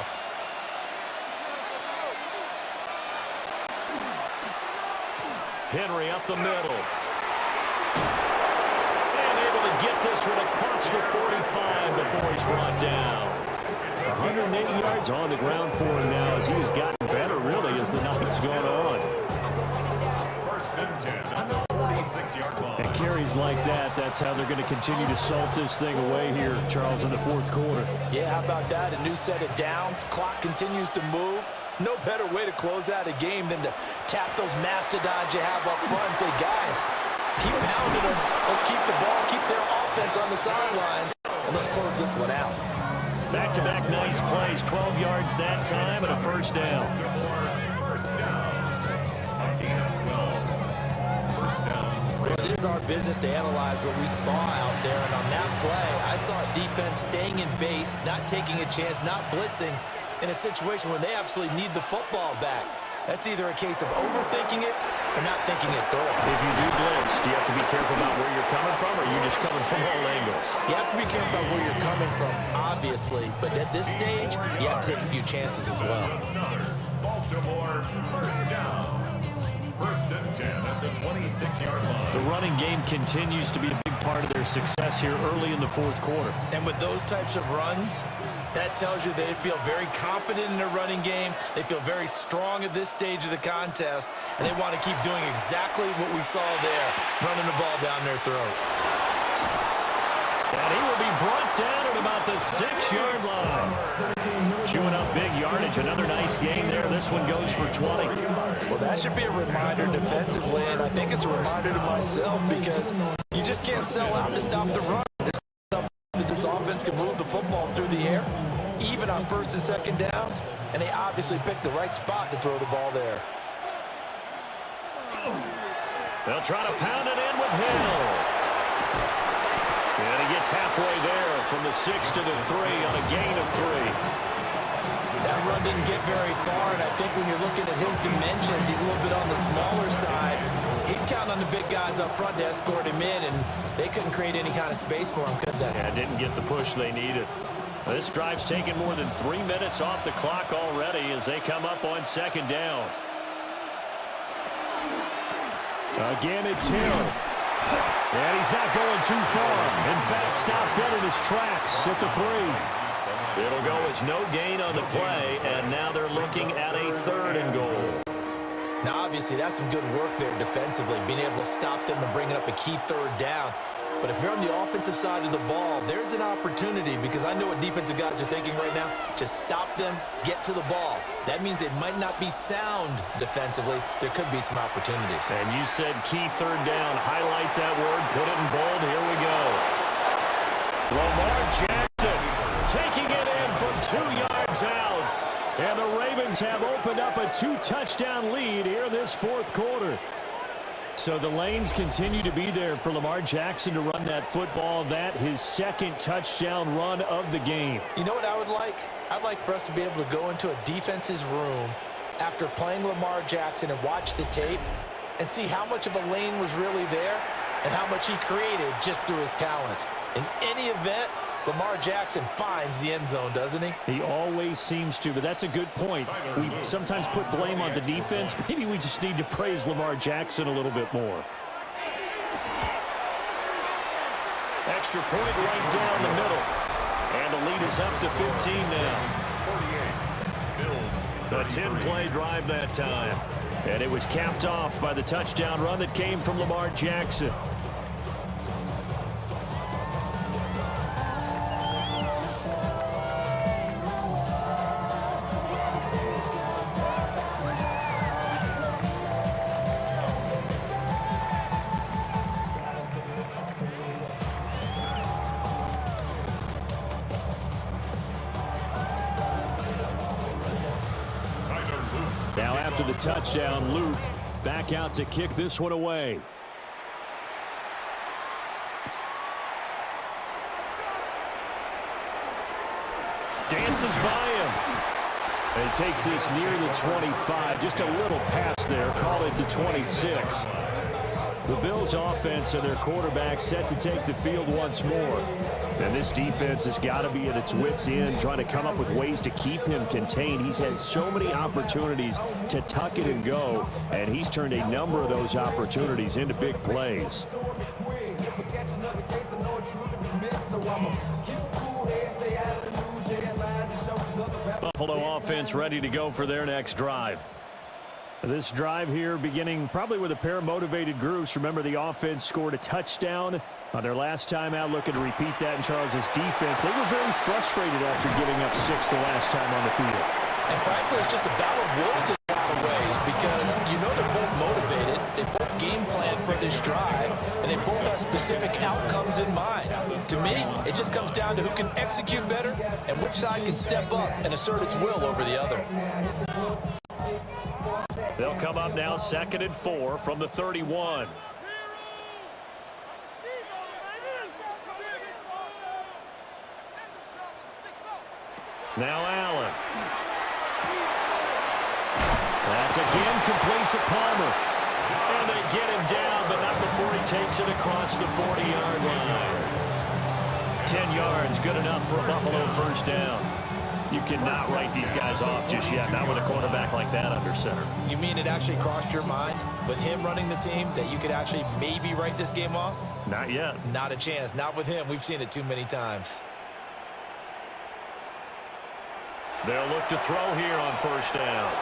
Henry up the middle. And able to get this one across the 45 before he's brought down. 180 yards on the ground for him now as he has gotten better, really, as the night's gone on. 1st and 10, 46-yard line. And carries like that, that's how they're going to continue to salt this thing away here, Charles, in the 4th quarter. Yeah, how about that? A new set of downs. Clock continues to move. No better way to close out a game than to tap those mastodons you have up front and say, guys, Keep pounding them. Let's keep the ball, keep their offense on the sidelines, and let's close this one out. Back-to-back nice plays, 12 yards that time and a first down. Well, it is our business to analyze what we saw out there, and on that play, I saw a defense staying in base, not taking a chance, not blitzing in a situation when they absolutely need the football back. That's either a case of overthinking it or not thinking it through. If you do blitz, do you have to be careful about where you're coming from, or are you just coming from all angles? You have to be careful about where you're coming from, obviously, but at this stage, you have to take a few chances as well. Baltimore first down. First and 10 at the 26-yard line. The running game continues to be a big part of their success here early in the fourth quarter. And with those types of runs, that tells you they feel very confident in their running game. They feel very strong at this stage of the contest, and they want to keep doing exactly what we saw there, running the ball down their throat. And he will be brought down at about the 6-yard line. Chewing up big yardage. Another nice gain there. This one goes for 20. Well, that should be a reminder defensively, and I think it's a reminder to myself because you just can't sell out to stop the run. There's enough that this offense can move the football through the air, even on first and second downs, and they obviously picked the right spot to throw the ball there. They'll try to pound it in with Hill. And he gets halfway there from the 6 to the 3 on a gain of 3. That run didn't get very far, and I think when you're looking at his dimensions, he's a little bit on the smaller side. He's counting on the big guys up front to escort him in, and they couldn't create any kind of space for him, could they? Yeah, didn't get the push they needed. This drive's taken more than 3 minutes off the clock already as they come up on second down. Again, it's Hill. And he's not going too far. In fact, stopped dead in his tracks at the 3. It'll go as no gain on the play, and now they're looking at a 3rd and goal. Now, obviously, that's some good work there defensively, being able to stop them and bringing up a key 3rd down. But if you're on the offensive side of the ball, there's an opportunity because I know what defensive guys are thinking right now. Just stop them, get to the ball. That means they might not be sound defensively. There could be some opportunities. And you said key 3rd down. Highlight that word. Put it in bold. Here we go. Lamar Jackson taking it in from 2 yards out. And the Ravens have opened up a 2-touchdown lead here in this fourth quarter. So the lanes continue to be there for Lamar Jackson to run that football. That his 2nd touchdown run of the game. You know what I would like? I'd like for us to be able to go into a defense's room after playing Lamar Jackson and watch the tape and see how much of a lane was really there and how much he created just through his talents. In any event, Lamar Jackson finds the end zone, doesn't he? He always seems to, but that's a good point. We sometimes put blame on the defense. Maybe we just need to praise Lamar Jackson a little bit more. Extra point right down the middle. And the lead is up to 15 now. A 10-play drive that time. And it was capped off by the touchdown run that came from Lamar Jackson. Now after the touchdown, Luke back out to kick this one away. Dances by him. And takes this near the 25. Just a little pass there. Call it the 26. The Bills' offense and their quarterback set to take the field once more. And this defense has got to be at its wits' end, trying to come up with ways to keep him contained. He's had so many opportunities to tuck it and go, and he's turned a number of those opportunities into big plays. Buffalo offense ready to go for their next drive. This drive here beginning probably with a pair of motivated groups. Remember, the offense scored a touchdown on their last time out, looking to repeat that in Charles's defense. They were very frustrated after giving up 6 the last time on the field. And frankly, it's just a battle of wills in a lot of ways because you know they're both motivated. They both game plan for this drive, and they both have specific outcomes in mind. To me, it just comes down to who can execute better and which side can step up and assert its will over the other. They'll come up now 2nd and 4 from the 31. Now Allen. That's again complete to Palmer. And they get him down, but not before he takes it across the 40-yard line. 10 yards, good enough for a Buffalo first down. You cannot write these guys off just yet, not with a quarterback like that under center. You mean it actually crossed your mind with him running the team that you could actually maybe write this game off? Not yet. Not a chance. Not with him. We've seen it too many times. They'll look to throw here on first down.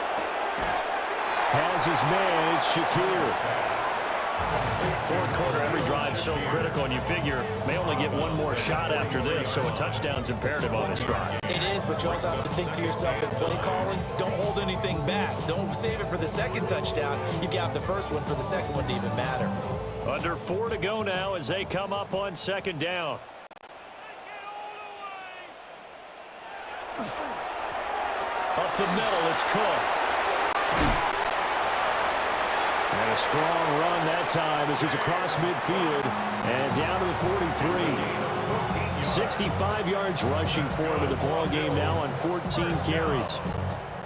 Has his man, it's Shakir. Fourth quarter, every drive so critical, and you figure may only get one more shot after this, so a touchdown's imperative on this drive. It is, but you also have to think to yourself in play calling, don't hold anything back. Don't save it for the second touchdown. You got the first one for the second one to even matter. Under 4 to go now as they come up on second down. Up the middle, it's Cook. And a strong run that time as he's across midfield and down to the 43. 65 yards rushing for him in the ball game now on 14 carries.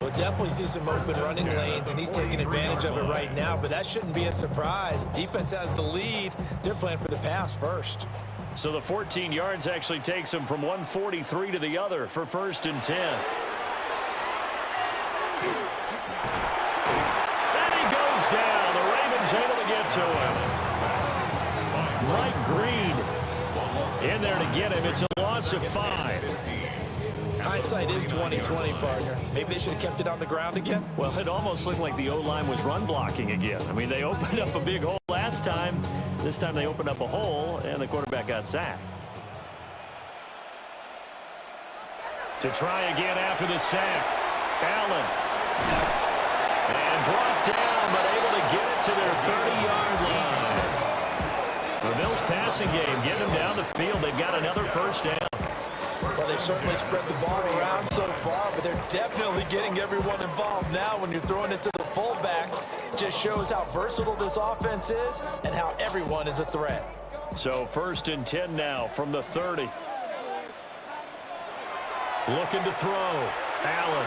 We'll definitely see some open running lanes, and he's taking advantage of it right now, but that shouldn't be a surprise. Defense has the lead. They're playing for the pass first. So the 14 yards actually takes him from 143 to the other for 1st and 10. And he goes down. The Ravens able to get to him. Mike Green in there to get him. It's a loss of 5. Hindsight is 20/20, partner. Maybe they should have kept it on the ground again. Well, it almost looked like the O-line was run blocking again. I mean, they opened up a big hole last time. This time they opened up a hole, and the quarterback got sacked. To try again after the sack, Allen. And brought down, but able to get it to their 30-yard line. The Bills passing game, getting them down the field. They've got another first down. Well, they've certainly spread the ball around so far, but they're definitely getting everyone involved now when you're throwing it to the fullback. Just shows how versatile this offense is and how everyone is a threat. So 1st and 10 now from the 30. Looking to throw. Allen.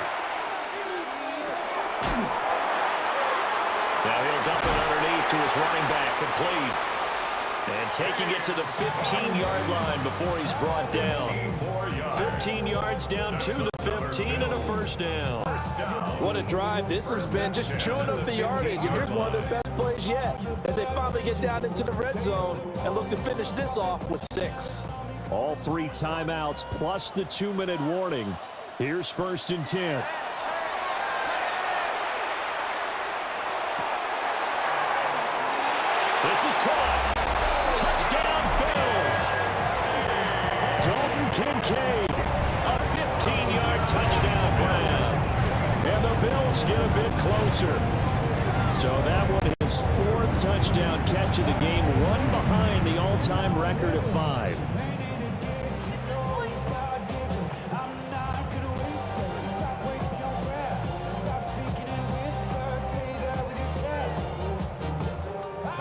Now he'll dump it underneath to his running back, complete. And taking it to the 15-yard line before he's brought down. 15 yards down to the 15 and a first down. What a drive this has been, just chewing up the yardage. And here's one of their best plays yet as they finally get down into the red zone and look to finish this off with 6. All 3 timeouts plus the 2-minute warning. Here's 1st and 10. This is caught. Touchdown, Bills. Dalton Kincaid. A 15-yard touchdown grab. And the Bills get a bit closer. So that one is 4th touchdown catch of the game, one behind the all-time record of 5.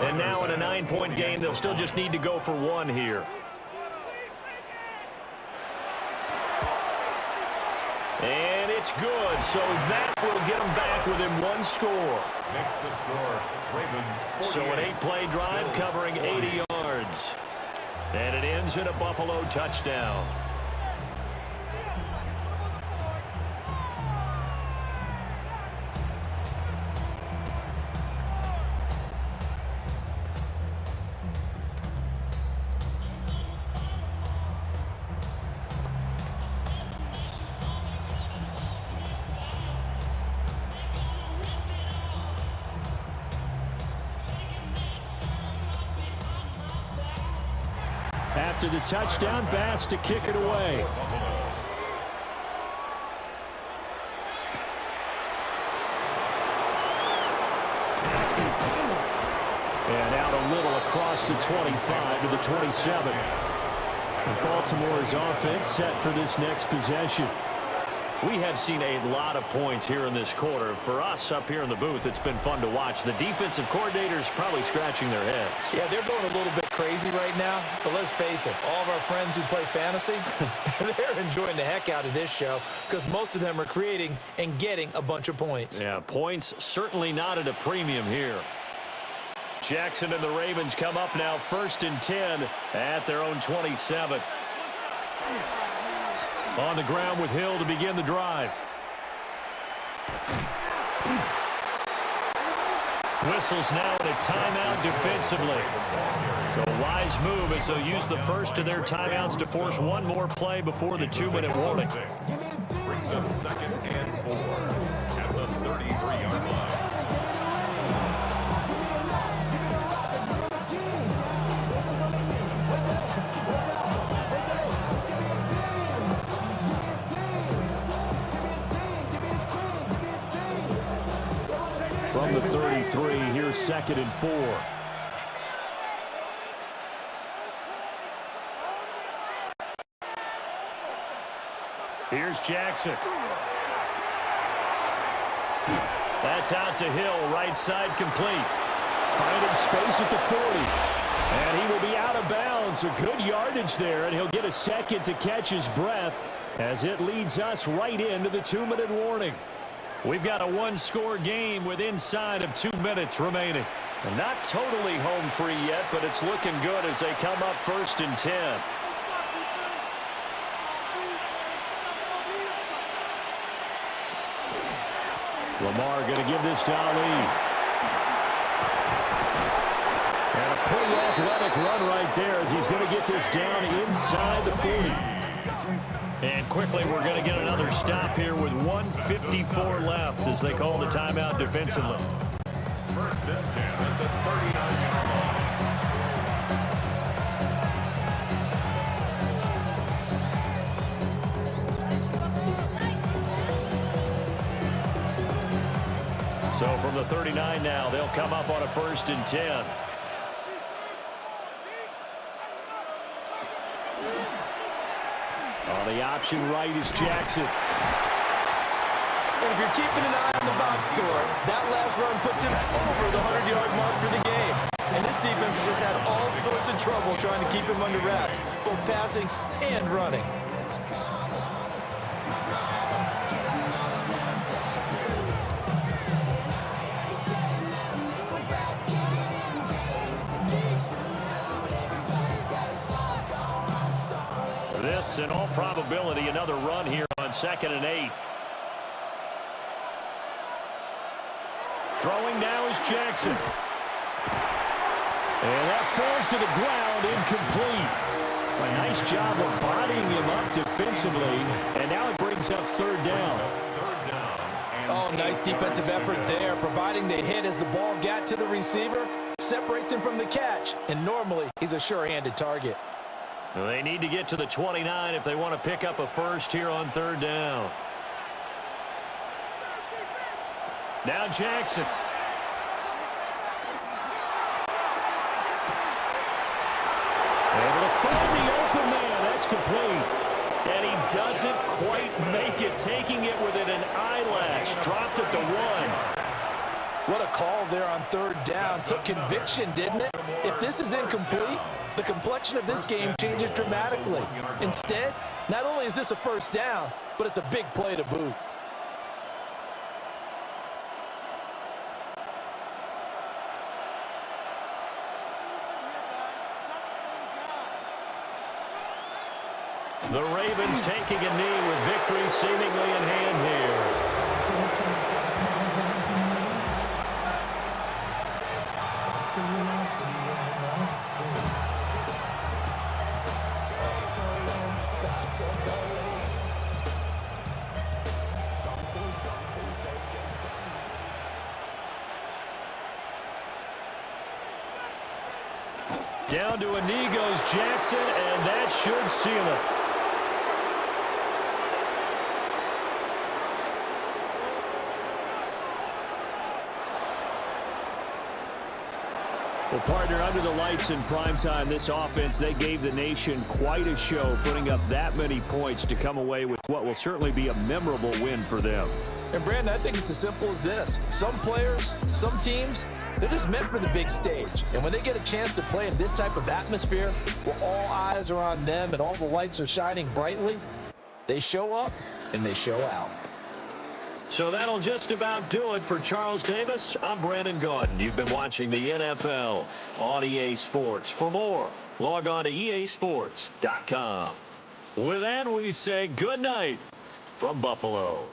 And now in a 9-point game, they'll still just need to go for 1 here. And it's good, so that will get them back within 1 score. Makes the score Ravens 48. So an 8-play drive covering 80 yards. And it ends in a Buffalo touchdown. After the touchdown, Bass to kick it away. out a little across the 25 to the 27. And Baltimore's offense set for this next possession. We have seen a lot of points here in this quarter. For us up here in the booth, it's been fun to watch. The defensive coordinators probably scratching their heads. Yeah, they're going a little bit crazy right now, but let's face it, all of our friends who play fantasy, they're enjoying the heck out of this show because most of them are creating and getting a bunch of points. Yeah, points certainly not at a premium here. Jackson and the Ravens come up now 1st and 10 at their own 27. On the ground with Hill to begin the drive. Whistles now at a timeout defensively. So a wise move as they'll use the first of their timeouts to force one more play before the 2-minute warning. Brings up 2nd and 4 at the 33-yard line. From the 33, here's 2nd and 4. Here's Jackson. That's out to Hill, right side complete. Finding space at the 40. And he will be out of bounds. A good yardage there, and he'll get a second to catch his breath as it leads us right into the 2-minute warning. We've got a one-score game with inside of 2 minutes remaining. And not totally home free yet, but it's looking good as they come up 1st and 10. Lamar going to give this to Ali. And a pretty athletic run right there as he's going to get this down inside the 40. And quickly, we're going to get another stop here with 1:54 left as they call the timeout defensively. 1st and 10 at the 39-yard line. So from the 39 now, they'll come up on a 1st and 10. On the option right is Jackson. And if you're keeping an eye on the box score, that last run puts him over the 100-yard mark for the game. And this defense has just had all sorts of trouble trying to keep him under wraps, both passing and running. This, in all probability, another run here on 2nd and 8. Throwing now is Jackson. And that falls to the ground, incomplete. A nice job of bodying him up defensively. And now it brings up 3rd down. Oh, nice defensive effort there, providing the hit as the ball got to the receiver, separates him from the catch, and normally he's a sure-handed target. They need to get to the 29 if they want to pick up a first here on 3rd down. Now Jackson. Able to find the open man. That's complete. And he doesn't quite make it, taking it within an eyelash. Dropped at the 1. What a call there on 3rd down. Took conviction, didn't it? If this is incomplete, the complexion of this game changes dramatically. Instead, not only is this a 1st down, but it's a big play to boot. The Ravens taking a knee with victory seemingly in hand here. Down to a knee goes Jackson, and that should seal it. Well, partner, under the lights in primetime, this offense, they gave the nation quite a show, putting up that many points to come away with what will certainly be a memorable win for them. And, Brandon, I think it's as simple as this. Some players, some teams, they're just meant for the big stage. And when they get a chance to play in this type of atmosphere, where all eyes are on them and all the lights are shining brightly, they show up and they show out. So that'll just about do it for Charles Davis. I'm Brandon Gaudin. You've been watching the NFL on EA Sports. For more, log on to easports.com. With that, we say good night from Buffalo.